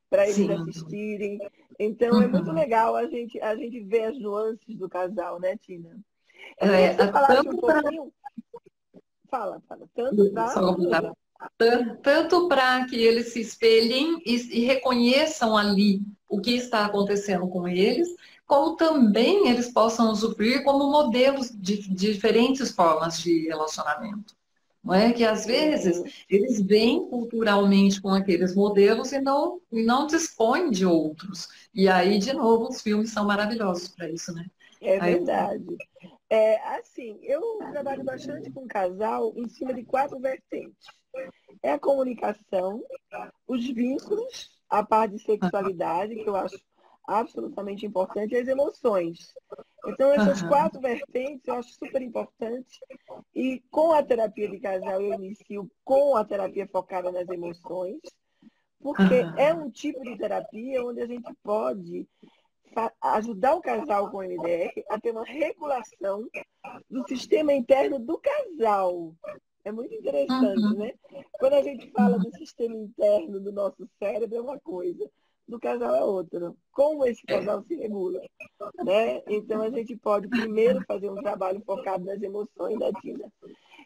Speaker 1: para eles
Speaker 2: sim.
Speaker 1: assistirem. Então é muito
Speaker 2: Uhum.
Speaker 1: legal a gente ver as nuances do casal, né, Tina? Eu queria que
Speaker 2: É,
Speaker 1: você falasse um
Speaker 2: tanto para
Speaker 1: pouquinho. Fala. Tanto para.
Speaker 2: tanto para que eles se espelhem e reconheçam ali o que está acontecendo com eles, como também eles possam usufruir como modelos de diferentes formas de relacionamento. Não é que às vezes
Speaker 1: Uhum.
Speaker 2: eles vêm culturalmente com aqueles modelos e não dispõem de outros. E aí, de novo, os filmes são maravilhosos para isso, né?
Speaker 1: É
Speaker 2: Aí,
Speaker 1: verdade. Assim, eu trabalho bastante com casal em cima de 4 vertentes. É a comunicação, os vínculos, a parte de sexualidade, que eu acho absolutamente importante, e as emoções. Então, essas
Speaker 2: aham,
Speaker 1: 4 vertentes eu acho super importante. E com a terapia de casal, eu inicio com a terapia focada nas emoções, porque é
Speaker 2: aham,
Speaker 1: um tipo de terapia onde a gente pode ajudar o casal com MDR a ter uma regulação do sistema interno do casal. É muito interessante,
Speaker 2: uhum,
Speaker 1: né? Quando a gente fala
Speaker 2: uhum.
Speaker 1: do sistema interno do nosso cérebro é uma coisa, do casal é outra. Como esse
Speaker 2: É,
Speaker 1: casal se regula, né? Então a gente pode primeiro fazer um trabalho focado nas emoções da Tina.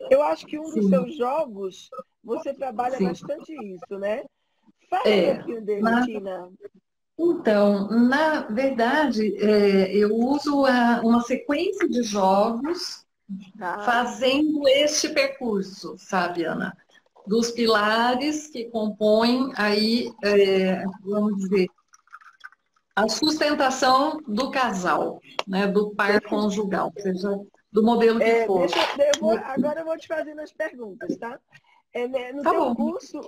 Speaker 1: Eu acho que um dos
Speaker 2: sim,
Speaker 1: seus jogos você trabalha
Speaker 2: sim.
Speaker 1: bastante isso, né? Fala um
Speaker 2: É,
Speaker 1: pouquinho dele,
Speaker 2: na
Speaker 1: Tina.
Speaker 2: Então, na verdade, eu uso uma sequência de jogos
Speaker 1: Tá?
Speaker 2: fazendo este percurso, sabe, Ana? Dos pilares que compõem aí, vamos dizer, a sustentação do casal, né, do par conjugal, seja do modelo que for.
Speaker 1: Agora eu vou te fazendo as perguntas, tá? Né,
Speaker 2: Tá bom.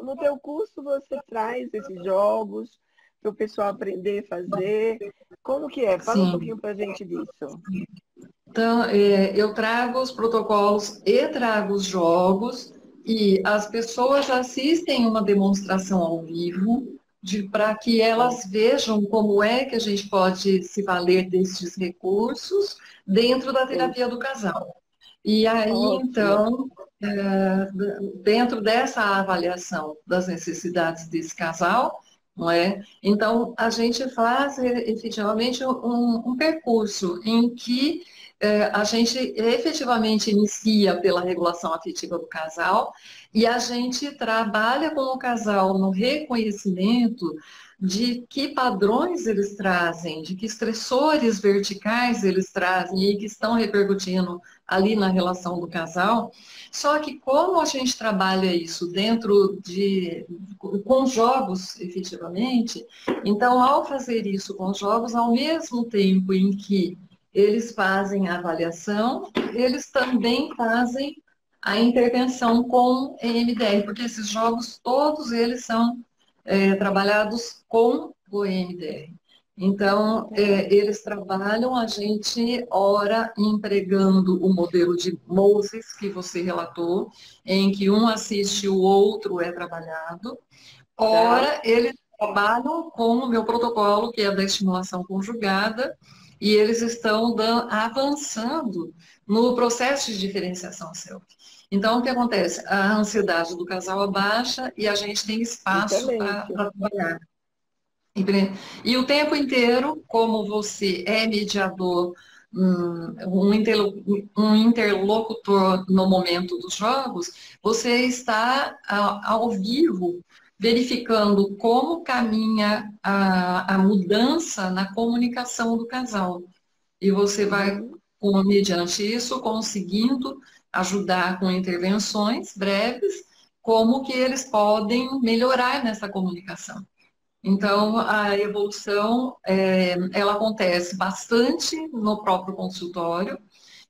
Speaker 1: No teu curso você traz esses jogos para o pessoal aprender a fazer. Como que é? Fala um pouquinho para a gente disso.
Speaker 2: Então, eu trago os protocolos e trago os jogos, e as pessoas assistem uma demonstração ao vivo, para que elas vejam como é que a gente pode se valer desses recursos dentro da terapia do casal. E aí, então, dentro dessa avaliação das necessidades desse casal, não é? Então, a gente faz efetivamente um percurso em que a gente efetivamente inicia pela regulação afetiva do casal e a gente trabalha com o casal no reconhecimento de que padrões eles trazem, de que estressores verticais eles trazem e que estão repercutindo ali na relação do casal. Só que como a gente trabalha isso com jogos, efetivamente, então ao fazer isso com jogos, ao mesmo tempo em que eles fazem a avaliação, eles também fazem a intervenção com EMDR, porque esses jogos, todos eles são trabalhados com o EMDR. Então, eles trabalham, a gente ora empregando o modelo de Moses, que você relatou, em que um assiste, o outro é trabalhado. Ora, eles trabalham com o meu protocolo, que é da estimulação conjugada, e eles estão avançando no processo de diferenciação self. Então, o que acontece? A ansiedade do casal abaixa e a gente tem espaço para trabalhar. E o tempo inteiro, como você é mediador, um interlocutor no momento dos jogos, você está ao vivo verificando como caminha a mudança na comunicação do casal. E você vai, mediante isso, conseguindo ajudar com intervenções breves, como que eles podem melhorar nessa comunicação. Então, a evolução, ela acontece bastante no próprio consultório,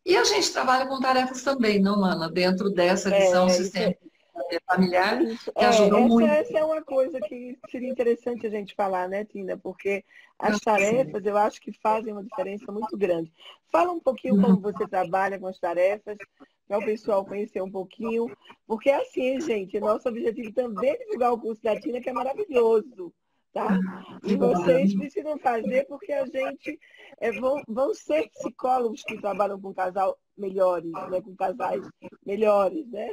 Speaker 2: e a gente trabalha com tarefas também, não, Ana? Dentro dessa visão sistêmica familiar, que ajudam muito.
Speaker 1: Essa é uma coisa que seria interessante a gente falar, né, Tina? Porque as tarefas, eu acho que fazem uma diferença muito grande. Fala um pouquinho como você trabalha com as tarefas, para o pessoal conhecer um pouquinho, porque assim, gente, nosso objetivo também é divulgar o curso da Tina, que é maravilhoso. Tá? E vocês precisam fazer porque a gente vão ser psicólogos que trabalham com casal melhores, né? Com casais melhores, né?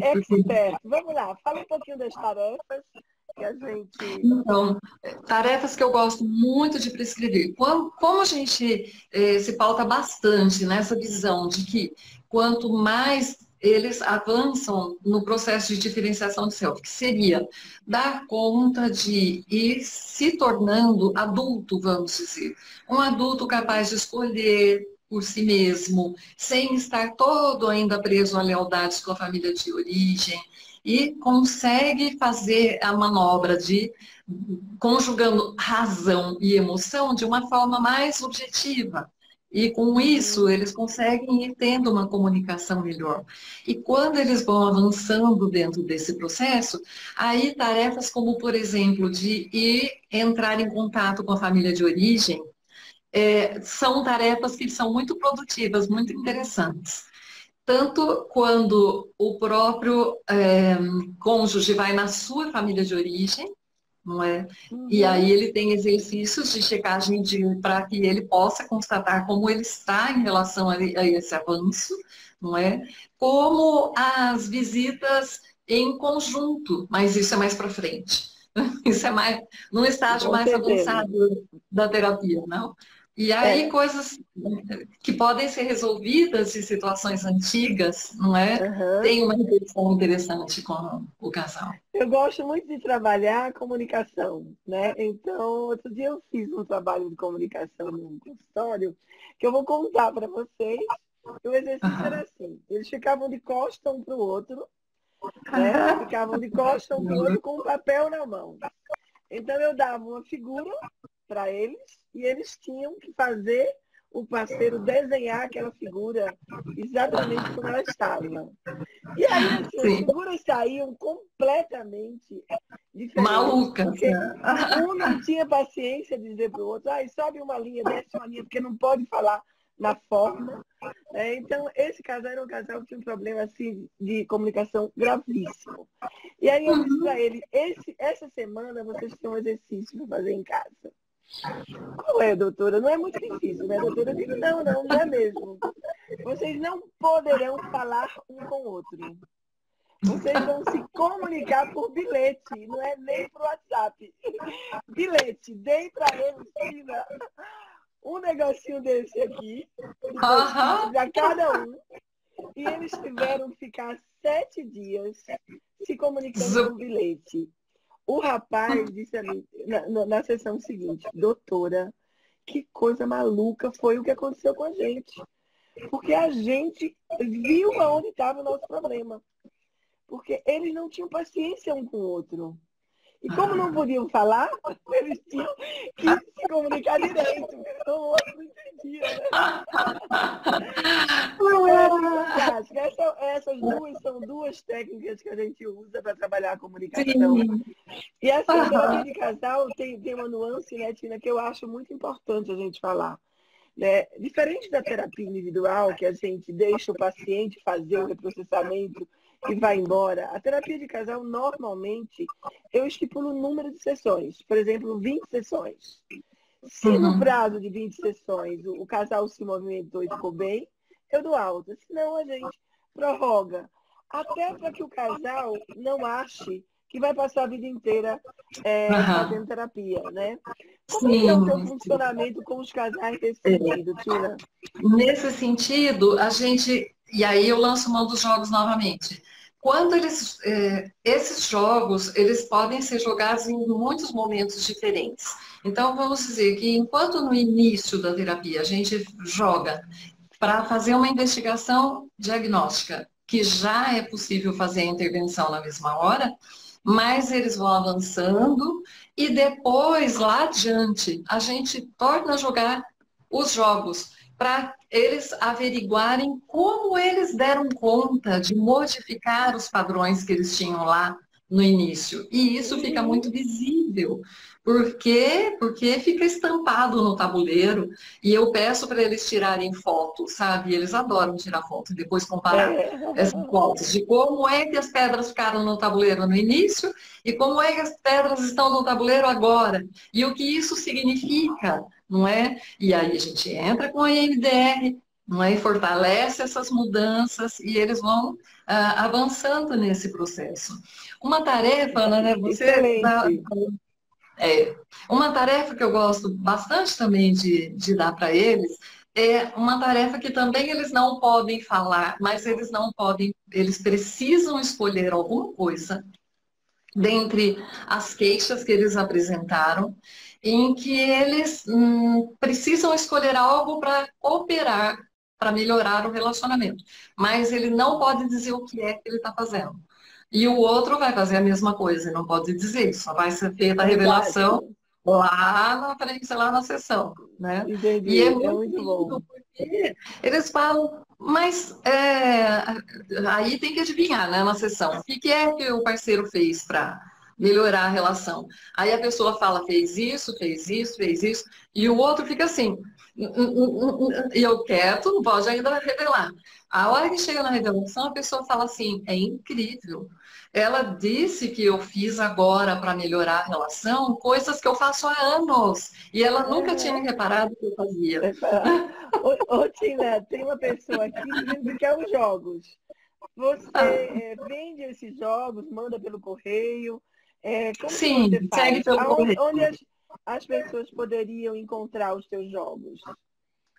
Speaker 1: É expert. Vamos lá, fala um pouquinho das tarefas que a gente...
Speaker 2: Então, tarefas que eu gosto muito de prescrever. Como a gente se pauta bastante nessa visão de que quanto mais eles avançam no processo de diferenciação de self, que seria dar conta de ir se tornando adulto, vamos dizer. Um adulto capaz de escolher por si mesmo, sem estar todo ainda preso a lealdades com a família de origem, e consegue fazer a manobra de conjugando razão e emoção de uma forma mais objetiva. E com isso, eles conseguem ir tendo uma comunicação melhor. E quando eles vão avançando dentro desse processo, aí tarefas como, por exemplo, de ir entrar em contato com a família de origem, são tarefas que são muito produtivas, muito interessantes. Tanto quando o próprio cônjuge vai na sua família de origem, não é? E aí ele tem exercícios de checagem para que ele possa constatar como ele está em relação a esse avanço, não é? Como as visitas em conjunto, mas isso é mais para frente. Isso é mais num estágio mais avançado da terapia, não? E aí coisas que podem ser resolvidas em situações antigas, não é? Tem uma reflexão interessante com o casal.
Speaker 1: Eu gosto muito de trabalhar a comunicação, né? Então, outro dia eu fiz um trabalho de comunicação no consultório, que eu vou contar para vocês. E o exercício era assim, eles ficavam de costas um para o outro, né? Ficavam de costas um para o outro com um papel na mão. Então eu dava uma figura para eles e eles tinham que fazer o parceiro desenhar aquela figura exatamente como ela estava. E aí, assim, as
Speaker 2: Sim,
Speaker 1: figuras saíam completamente diferentes,
Speaker 2: malucas,
Speaker 1: porque
Speaker 2: né?
Speaker 1: um não tinha paciência de dizer para o outro, sobe uma linha, desce uma linha, porque não pode falar na forma. Né? Então, esse casal era um casal que tinha um problema assim, de comunicação gravíssimo. E aí eu disse para ele, essa semana vocês têm um exercício para fazer em casa. Qual é, doutora? Não é muito difícil, né, doutora? Eu digo, não é mesmo. Vocês não poderão falar um com o outro. Vocês vão se comunicar por bilhete, não é nem por WhatsApp. Bilhete, dei para eles, Tina, um negocinho desse aqui, de post-it
Speaker 2: Aham.
Speaker 1: para cada um, e eles tiveram que ficar 7 dias se comunicando por bilhete. O rapaz disse a mim, na sessão seguinte, doutora, que coisa maluca foi o que aconteceu com a gente. Porque a gente viu aonde estava o nosso problema. Porque eles não tinham paciência um com o outro. E como não podiam falar, eles tinham que se comunicar direito, porque o outro não entendia, né? É fantástico. Essas duas são duas técnicas que a gente usa para trabalhar a comunicação.
Speaker 2: Sim.
Speaker 1: E assim, a terapia
Speaker 2: Aham.
Speaker 1: de casal tem uma nuance, né, Tina, que eu acho muito importante a gente falar. Né? Diferente da terapia individual, que a gente deixa o paciente fazer o reprocessamento e vai embora, a terapia de casal, normalmente, eu estipulo um número de sessões. Por exemplo, 20 sessões. Se no
Speaker 2: Uhum.
Speaker 1: prazo de 20 sessões o casal se movimentou e ficou bem, eu dou alta. Senão, a gente prorroga. Até para que o casal não ache que vai passar a vida inteira
Speaker 2: Aham.
Speaker 1: fazendo terapia, né? Como é que é o teu
Speaker 2: Sim, sim.
Speaker 1: funcionamento com os casais nesse
Speaker 2: É.
Speaker 1: sentido, Tina?
Speaker 2: Nesse sentido, a gente. E aí eu lanço mão dos jogos novamente. Quando esses jogos, eles podem ser jogados em muitos momentos diferentes. Então, vamos dizer que enquanto no início da terapia a gente joga para fazer uma investigação diagnóstica, que já é possível fazer a intervenção na mesma hora, mas eles vão avançando e depois, lá adiante, a gente torna a jogar os jogos para eles averiguarem como eles deram conta de modificar os padrões que eles tinham lá no início. E isso fica
Speaker 1: Uhum.
Speaker 2: muito visível. Por quê? Porque fica estampado no tabuleiro e eu peço para eles tirarem fotos, sabe? Eles adoram tirar foto e depois comparar
Speaker 1: É.
Speaker 2: essas fotos de como é que as pedras ficaram no tabuleiro no início e como é que as pedras estão no tabuleiro agora. E o que isso significa, não é? E aí a gente entra com a EMDR, não é? E fortalece essas mudanças e eles vão avançando nesse processo. Uma tarefa, Ana, né?
Speaker 1: Excelente.
Speaker 2: É, uma tarefa que eu gosto bastante também de dar para eles é uma tarefa que também eles não podem falar, mas eles não podem, eles precisam escolher alguma coisa dentre as queixas que eles apresentaram, em que eles precisam escolher algo para cooperar, para melhorar o relacionamento. Mas ele não pode dizer o que é que ele está fazendo. E o outro vai fazer a mesma coisa, não pode dizer, só vai ser feita a revelação
Speaker 1: Fantástico.
Speaker 2: lá na frente, lá na sessão, né? E é
Speaker 1: Entendi. É
Speaker 2: muito
Speaker 1: muito
Speaker 2: lindo,
Speaker 1: bom.
Speaker 2: porque eles falam, mas aí tem que adivinhar, né, na sessão, o que que é que o parceiro fez para melhorar a relação? Aí a pessoa fala, fez isso, fez isso, fez isso, e o outro fica assim, e eu quieto, não pode ainda revelar. A hora que chega na revelação, a pessoa fala assim, é incrível. Ela disse que eu fiz agora para melhorar a relação coisas que eu faço há anos. E ela nunca tinha
Speaker 1: Uhum.
Speaker 2: reparado que eu fazia.
Speaker 1: Ô, Tina, tem uma pessoa aqui pedindo que quer os jogos. Você vende esses jogos, manda pelo correio? Como que
Speaker 2: Sim,
Speaker 1: você
Speaker 2: segue
Speaker 1: faz?
Speaker 2: pelo
Speaker 1: Aonde,
Speaker 2: correio.
Speaker 1: onde as pessoas poderiam encontrar os teus jogos?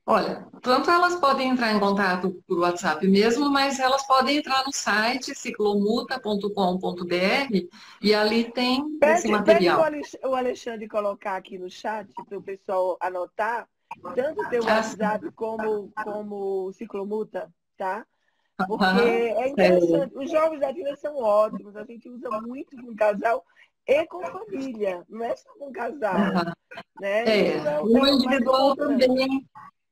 Speaker 2: Olha, tanto elas podem entrar em contato por WhatsApp mesmo, mas elas podem entrar no site ciclomuta.com.br e ali tem esse
Speaker 1: Pede
Speaker 2: material.
Speaker 1: o Alexandre colocar aqui no chat para o pessoal anotar, tanto o teu
Speaker 2: Assim,
Speaker 1: WhatsApp como o Ciclomuta, tá? Porque
Speaker 2: aham,
Speaker 1: é
Speaker 2: sério.
Speaker 1: interessante. Os jogos da Tina são ótimos, a gente usa muito com casal e com família, não é só com casal,
Speaker 2: Aham.
Speaker 1: né? Isso
Speaker 2: É,
Speaker 1: é
Speaker 2: o
Speaker 1: o mais
Speaker 2: individual
Speaker 1: importante.
Speaker 2: também.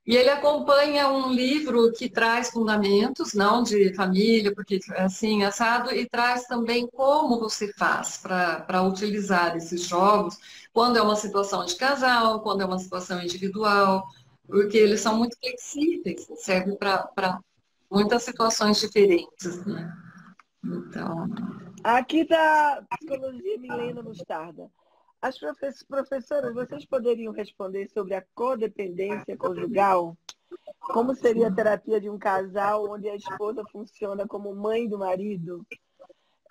Speaker 2: E ele acompanha um livro que traz fundamentos, não de família, porque assim, assado, e traz também como você faz para utilizar esses jogos, quando é uma situação de casal, quando é uma situação individual, porque eles são
Speaker 1: Uhum.
Speaker 2: muito flexíveis, servem para muitas situações diferentes, né? Então,
Speaker 1: Aqui está Psicologia Milena Mostarda. As professoras, vocês poderiam responder sobre a codependência conjugal? Como seria a terapia de um casal onde a esposa funciona como mãe do marido?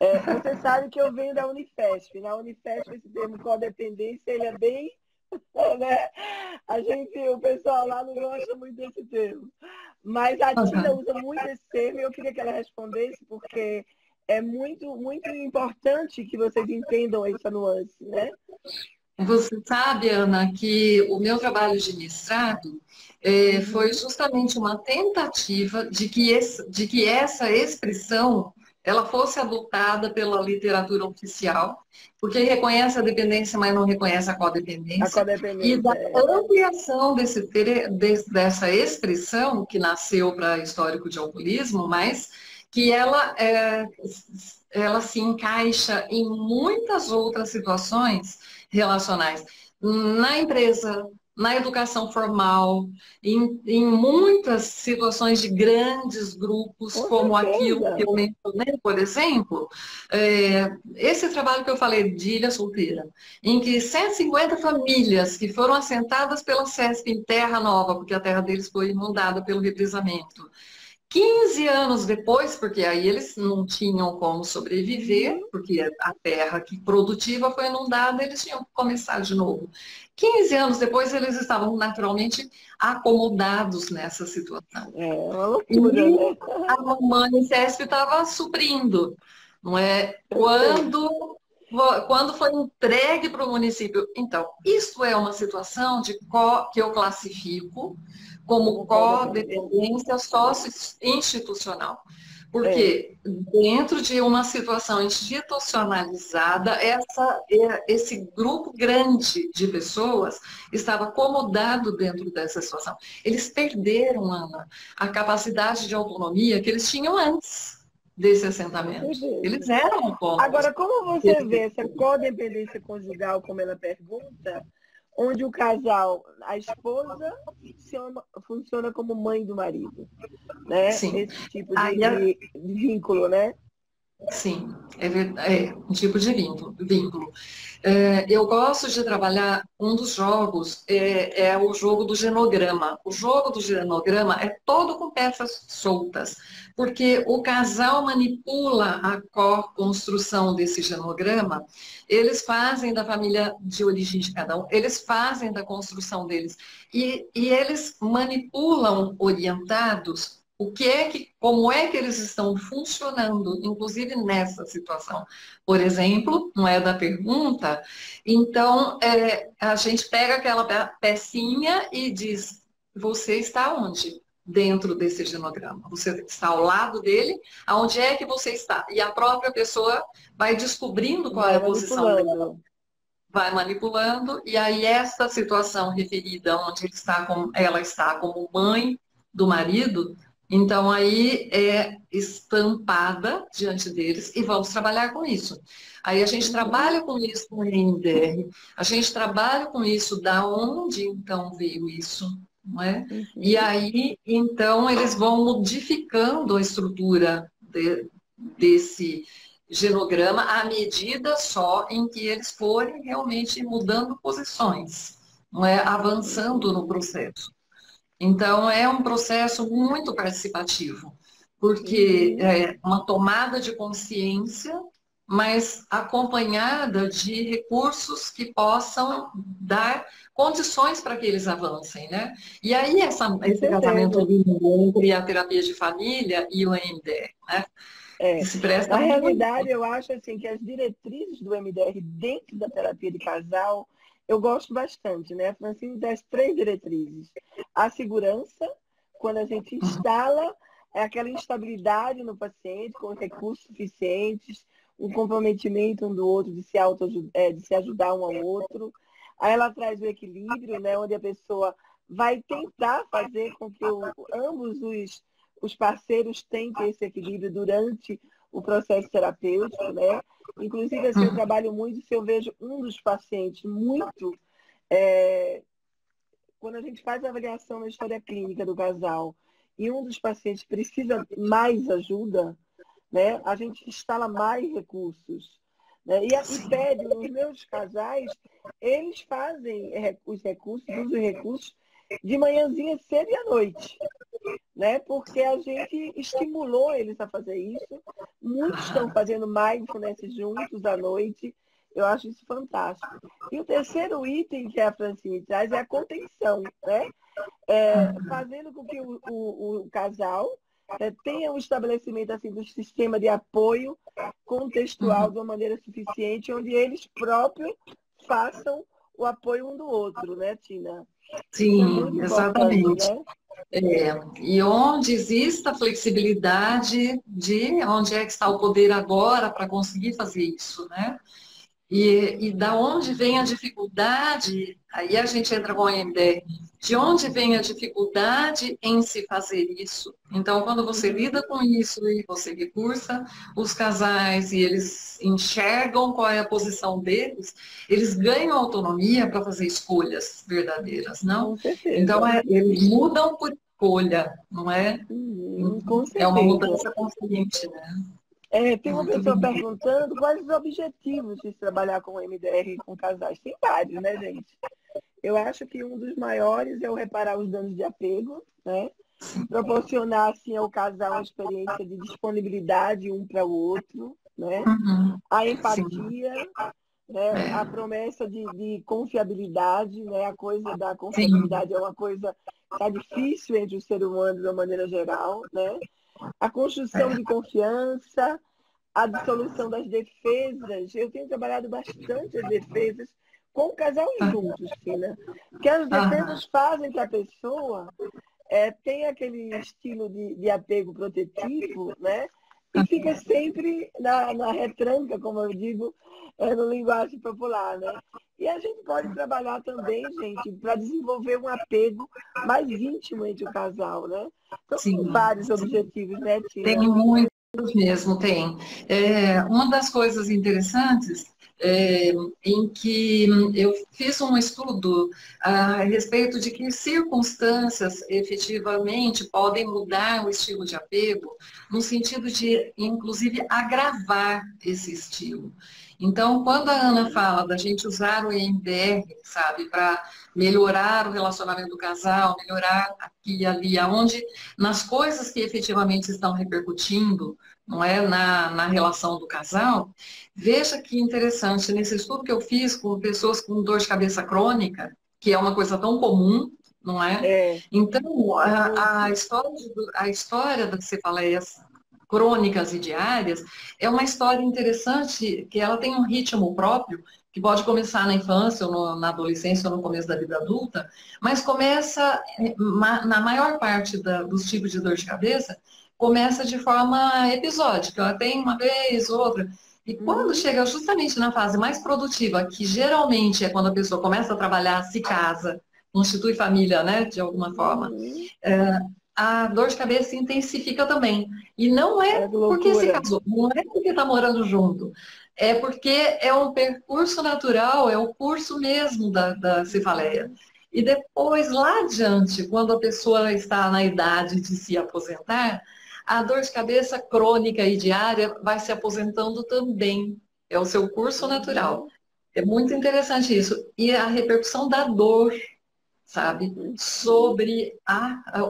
Speaker 1: Você sabe que eu venho da Unifesp. Na Unifesp, esse termo codependência, ele é bem, né? O pessoal lá não gosta muito desse termo. Mas a Tina
Speaker 2: aham.
Speaker 1: usa muito esse termo e eu queria que ela respondesse, porque é muito, muito importante que vocês entendam essa nuance, né?
Speaker 2: Você sabe, Ana, que o meu trabalho de mestrado foi
Speaker 1: Uhum.
Speaker 2: justamente uma tentativa de que essa expressão ela fosse adotada pela literatura oficial, porque reconhece a dependência, mas não reconhece a
Speaker 1: A
Speaker 2: codependência, e da
Speaker 1: codependência é.
Speaker 2: ampliação dessa expressão, que nasceu para histórico de alcoolismo, mas que ela se encaixa em muitas outras situações relacionais na empresa, na educação formal, em muitas situações de grandes grupos,
Speaker 1: Com
Speaker 2: como aquilo que
Speaker 1: certeza.
Speaker 2: eu mencionei, por exemplo, esse trabalho que eu falei de Ilha Solteira, em que 150 famílias que foram assentadas pela CESP em Terra Nova, porque a terra deles foi inundada pelo represamento, 15 anos depois, porque aí eles não tinham como sobreviver,
Speaker 1: Uhum.
Speaker 2: porque a terra que produtiva foi inundada, eles tinham que começar de novo. 15 anos depois, eles estavam naturalmente acomodados nessa situação.
Speaker 1: É uma loucura,
Speaker 2: E
Speaker 1: né?
Speaker 2: a mamãe CESP estava suprindo, não é?
Speaker 1: Perfeito.
Speaker 2: Quando foi entregue para o município. Então, isso é uma situação que eu classifico como
Speaker 1: Como codependência.
Speaker 2: codependência sócio-institucional.
Speaker 1: É.
Speaker 2: Porque dentro de uma situação institucionalizada, esse grupo grande de pessoas estava acomodado dentro dessa situação. Eles perderam, Ana, a capacidade de autonomia que eles tinham antes desse
Speaker 1: Com
Speaker 2: assentamento. Eles
Speaker 1: certeza.
Speaker 2: eram autônomos.
Speaker 1: Agora, como você vê essa codependência conjugal, como ela pergunta, onde o casal, a esposa funciona como mãe do marido, né?
Speaker 2: Sim.
Speaker 1: Esse tipo
Speaker 2: Aí,
Speaker 1: de vínculo, né?
Speaker 2: sim, é um tipo de vínculo. Eu gosto de trabalhar, um dos jogos é o jogo do genograma. O jogo do genograma é todo com peças soltas, porque o casal manipula a construção desse genograma, eles fazem da família de origem de cada um, eles fazem da construção deles, e eles manipulam orientados como é que eles estão funcionando, inclusive nessa situação. Por exemplo, não é da pergunta, então a gente pega aquela pecinha e diz, você está onde? Dentro desse genograma. Você está ao lado dele, aonde é que você está? E a própria pessoa vai descobrindo qual é
Speaker 1: Vai
Speaker 2: a posição dela,
Speaker 1: manipulando.
Speaker 2: vai manipulando, e aí essa situação referida onde ela está como mãe do marido, então aí é estampada diante deles e vamos trabalhar com isso. Aí a gente
Speaker 1: Uhum.
Speaker 2: trabalha com isso no NDR, a gente trabalha com isso da onde então veio isso, não é? E
Speaker 1: Uhum.
Speaker 2: aí então eles vão modificando a estrutura desse genograma à medida só em que eles forem realmente mudando posições, não é? Avançando no processo. Então, é um processo muito participativo, porque
Speaker 1: Uhum.
Speaker 2: é uma tomada de consciência, mas acompanhada de recursos que possam dar condições para que eles avancem, né? E aí,
Speaker 1: Com
Speaker 2: esse casamento
Speaker 1: certeza.
Speaker 2: lindo entre a terapia de família e o EMDR, né? Que
Speaker 1: É.
Speaker 2: se presta
Speaker 1: Na
Speaker 2: muito.
Speaker 1: realidade, eu acho assim que as diretrizes do MDR dentro da terapia de casal, eu gosto bastante, né? Francine, das três diretrizes. A segurança, quando a gente instala aquela instabilidade no paciente com recursos suficientes, um comprometimento um do outro, de se ajudar um ao outro. Aí ela traz o equilíbrio, né, onde a pessoa vai tentar fazer com que ambos os parceiros tenham esse equilíbrio durante o processo terapêutico, né? Inclusive, assim, eu trabalho muito, se eu vejo um dos pacientes muito... quando a gente faz a avaliação na história clínica do casal e um dos pacientes precisa mais ajuda, né, a gente instala mais recursos. Né? E pede, nos meus casais, eles fazem os recursos, usam os recursos de manhãzinha cedo e à noite. Né? Porque a gente estimulou eles a fazer isso. Muitos estão fazendo mindfulness juntos à noite. Eu acho isso fantástico. E o terceiro item que a Francine traz é a contenção, né? Fazendo com que o casal tenha um estabelecimento assim, do sistema de apoio contextual de uma maneira suficiente, onde eles próprios façam o apoio um do outro, né, Tina? Isso é muito
Speaker 2: Sim, exatamente.
Speaker 1: né?
Speaker 2: E onde exista flexibilidade de onde é que está o poder agora para conseguir fazer isso, né? E da onde vem a dificuldade, aí a gente entra com a EMDR, de onde vem a dificuldade em se fazer isso. Então, quando você lida com isso e você recursa os casais e eles enxergam qual é a posição deles, eles ganham autonomia para fazer escolhas verdadeiras, não?
Speaker 1: Com certeza.
Speaker 2: Então, eles mudam por escolha, não é?
Speaker 1: Com certeza.
Speaker 2: É uma mudança consciente, né?
Speaker 1: Tem uma pessoa perguntando quais os objetivos de trabalhar com MDR com casais. Tem vários, né, gente? Eu acho que um dos maiores é o reparar os danos de apego, né? Proporcionar, assim, ao casal uma experiência de disponibilidade um para o outro, né? A empatia, né? A promessa de confiabilidade, né? A coisa da confiabilidade é uma coisa que está difícil entre os seres humanos de uma maneira geral, né? A construção de confiança, a dissolução das defesas. Eu tenho trabalhado bastante as defesas com o casal juntos, Tina. Porque as defesas fazem que a pessoa tenha aquele estilo de apego protetivo, né? E fica sempre na retranca, como eu digo, no linguagem popular, né? E a gente pode trabalhar também, gente, para desenvolver um apego mais íntimo entre o casal, né? Então, tem vários objetivos, né, Tina?
Speaker 2: Tem muitos mesmo, tem. Uma das coisas interessantes em que eu fiz um estudo a respeito de que circunstâncias efetivamente podem mudar o estilo de apego, no sentido de, inclusive, agravar esse estilo. Então, quando a Ana fala da gente usar o EMDR, sabe, para melhorar o relacionamento do casal, melhorar aqui e ali, aonde, nas coisas que efetivamente estão repercutindo, não é, na relação do casal, veja que interessante, nesse estudo que eu fiz com pessoas com dor de cabeça crônica, que é uma coisa tão comum, não é? Então, a história das cefaleias crônicas e diárias, é uma história interessante, que ela tem um ritmo próprio, que pode começar na infância, ou na adolescência, ou no começo da vida adulta, mas começa, na maior parte dos tipos de dor de cabeça, começa de forma episódica, ela tem uma vez, outra, e quando chega justamente na fase mais produtiva, que geralmente é quando a pessoa começa a trabalhar, se casa, constitui família, né, de alguma forma, a dor de cabeça se intensifica também. E não é porque se casou, não é porque está morando junto. É porque é um percurso natural, é o curso mesmo da cefaleia. E depois, lá adiante, quando a pessoa está na idade de se aposentar, a dor de cabeça crônica e diária vai se aposentando também. É o seu curso natural. É muito interessante isso. E a repercussão da dor, sabe, sobre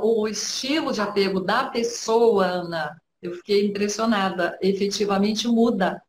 Speaker 2: o estilo de apego da pessoa, Ana. Eu fiquei impressionada. Efetivamente muda,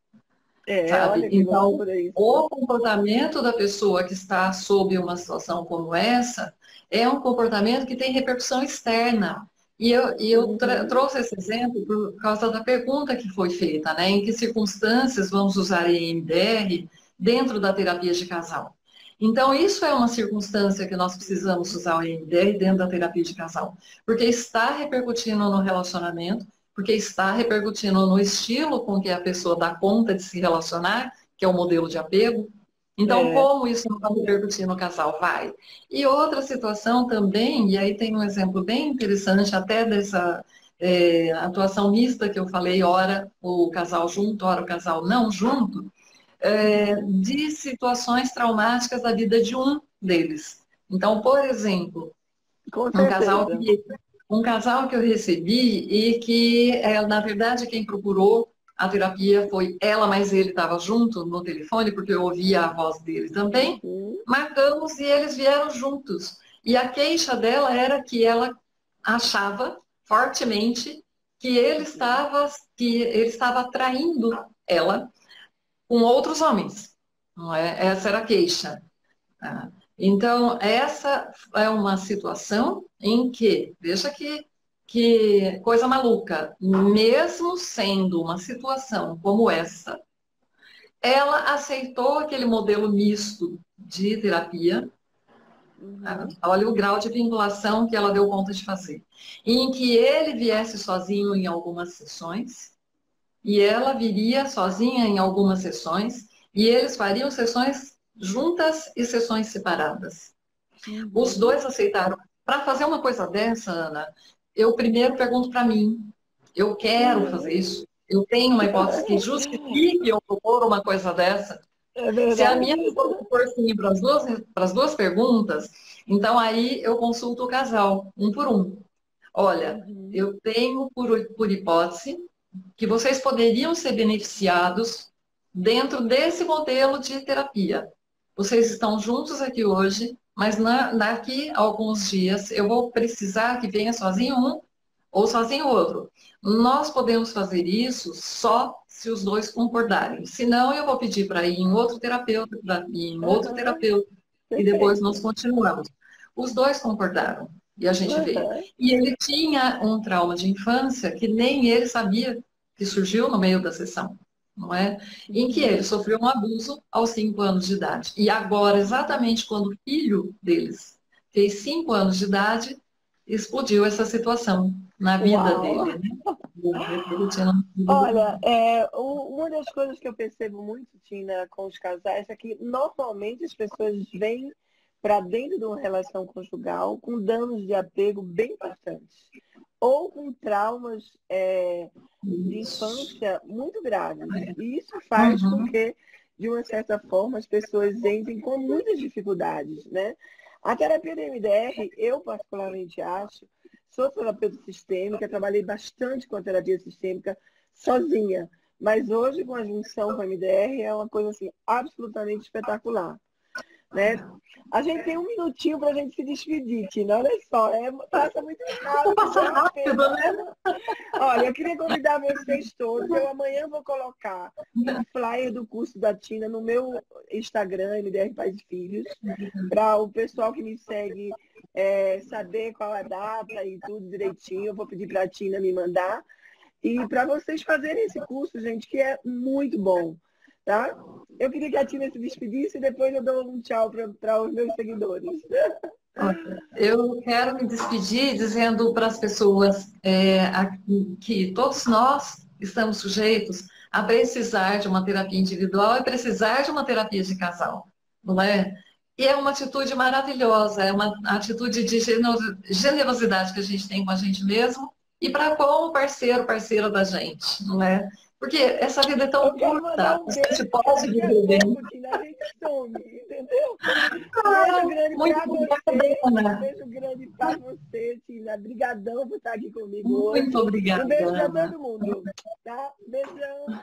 Speaker 2: sabe?
Speaker 1: Olha que
Speaker 2: Então,
Speaker 1: loucura isso.
Speaker 2: o comportamento da pessoa que está sob uma situação como essa é um comportamento que tem repercussão externa. E eu trouxe esse exemplo por causa da pergunta que foi feita, né? Em que circunstâncias vamos usar EMDR dentro da terapia de casal? Então, isso é uma circunstância que nós precisamos usar o EMDR dentro da terapia de casal, porque está repercutindo no relacionamento, porque está repercutindo no estilo com que a pessoa dá conta de se relacionar, que é o modelo de apego. Então, como isso não vai repercutir no casal? Vai. E outra situação também, e aí tem um exemplo bem interessante até dessa atuação mista que eu falei, ora o casal junto, ora o casal não junto, de situações traumáticas da vida de um deles. Então, por exemplo, um casal que eu recebi e que, na verdade, quem procurou a terapia foi ela, mas ele estava junto no telefone, porque eu ouvia a voz dele também. Marcamos e eles vieram juntos. E a queixa dela era que ela achava fortemente que ele estava traindo ela com outros homens. Não é? Essa era a queixa. Tá? Então, essa é uma situação em que, veja que coisa maluca, mesmo sendo uma situação como essa, ela aceitou aquele modelo misto de terapia. Olha o grau de vinculação que ela deu conta de fazer. Em que ele viesse sozinho em algumas sessões, e ela viria sozinha em algumas sessões, e eles fariam sessões juntas e sessões separadas. Os dois aceitaram. Para fazer uma coisa dessa, Ana, eu primeiro pergunto para mim, eu quero fazer isso? Eu tenho uma hipótese que justifique eu propor uma coisa dessa? Se a minha resposta for sim para as duas perguntas, então aí eu consulto o casal, um por um. Olha, eu tenho por hipótese que vocês poderiam ser beneficiados dentro desse modelo de terapia. Vocês estão juntos aqui hoje, mas daqui a alguns dias eu vou precisar que venha sozinho um ou sozinho o outro. Nós podemos fazer isso só se os dois concordarem. Senão, eu vou pedir para ir em outro terapeuta, para ir em outro terapeuta, e depois nós continuamos. Os dois concordaram, e a gente veio. E ele tinha um trauma de infância que nem ele sabia que surgiu no meio da sessão, não é? Em que ele sofreu um abuso aos 5 anos de idade. E agora, exatamente quando o filho deles fez 5 anos de idade, explodiu essa situação na vida dele, né?
Speaker 1: Olha, uma das coisas que eu percebo muito, Tina, com os casais é que normalmente as pessoas vêm para dentro de uma relação conjugal com danos de apego bem importantes ou com traumas de infância muito graves. E isso faz com que, de uma certa forma, as pessoas entrem com muitas dificuldades, né? A terapia da MDR, eu particularmente acho, sou terapeuta sistêmica, trabalhei bastante com a terapia sistêmica sozinha, mas hoje com a junção com a MDR é uma coisa assim, absolutamente espetacular. Né? A gente tem um minutinho para a gente se despedir, Tina. Olha só, passa muito rápido.
Speaker 2: Passa rápido, né?
Speaker 1: Olha, eu queria convidar vocês todos. Eu amanhã vou colocar um flyer do curso da Tina no meu Instagram, MDR Pais e Filhos, para o pessoal que me segue saber qual é a data e tudo direitinho. Eu vou pedir para a Tina me mandar. E para vocês fazerem esse curso, gente, que é muito bom. Tá? Eu queria que a Tina se despedisse e depois eu dou um tchau para os meus seguidores.
Speaker 2: Eu quero me despedir dizendo para as pessoas que todos nós estamos sujeitos a precisar de uma terapia individual e precisar de uma terapia de casal, não é? E é uma atitude maravilhosa, é uma atitude de generosidade que a gente tem com a gente mesmo e para com o parceiro, parceira da gente, não é? Porque essa vida é tão curta, a gente pode viver bem.
Speaker 1: A gente some, entendeu? Um beijo grande para você. Um beijo grande para você, Tina. Obrigadão por estar aqui comigo hoje.
Speaker 2: Muito obrigada.
Speaker 1: Um beijo para todo mundo. Tá? Beijão.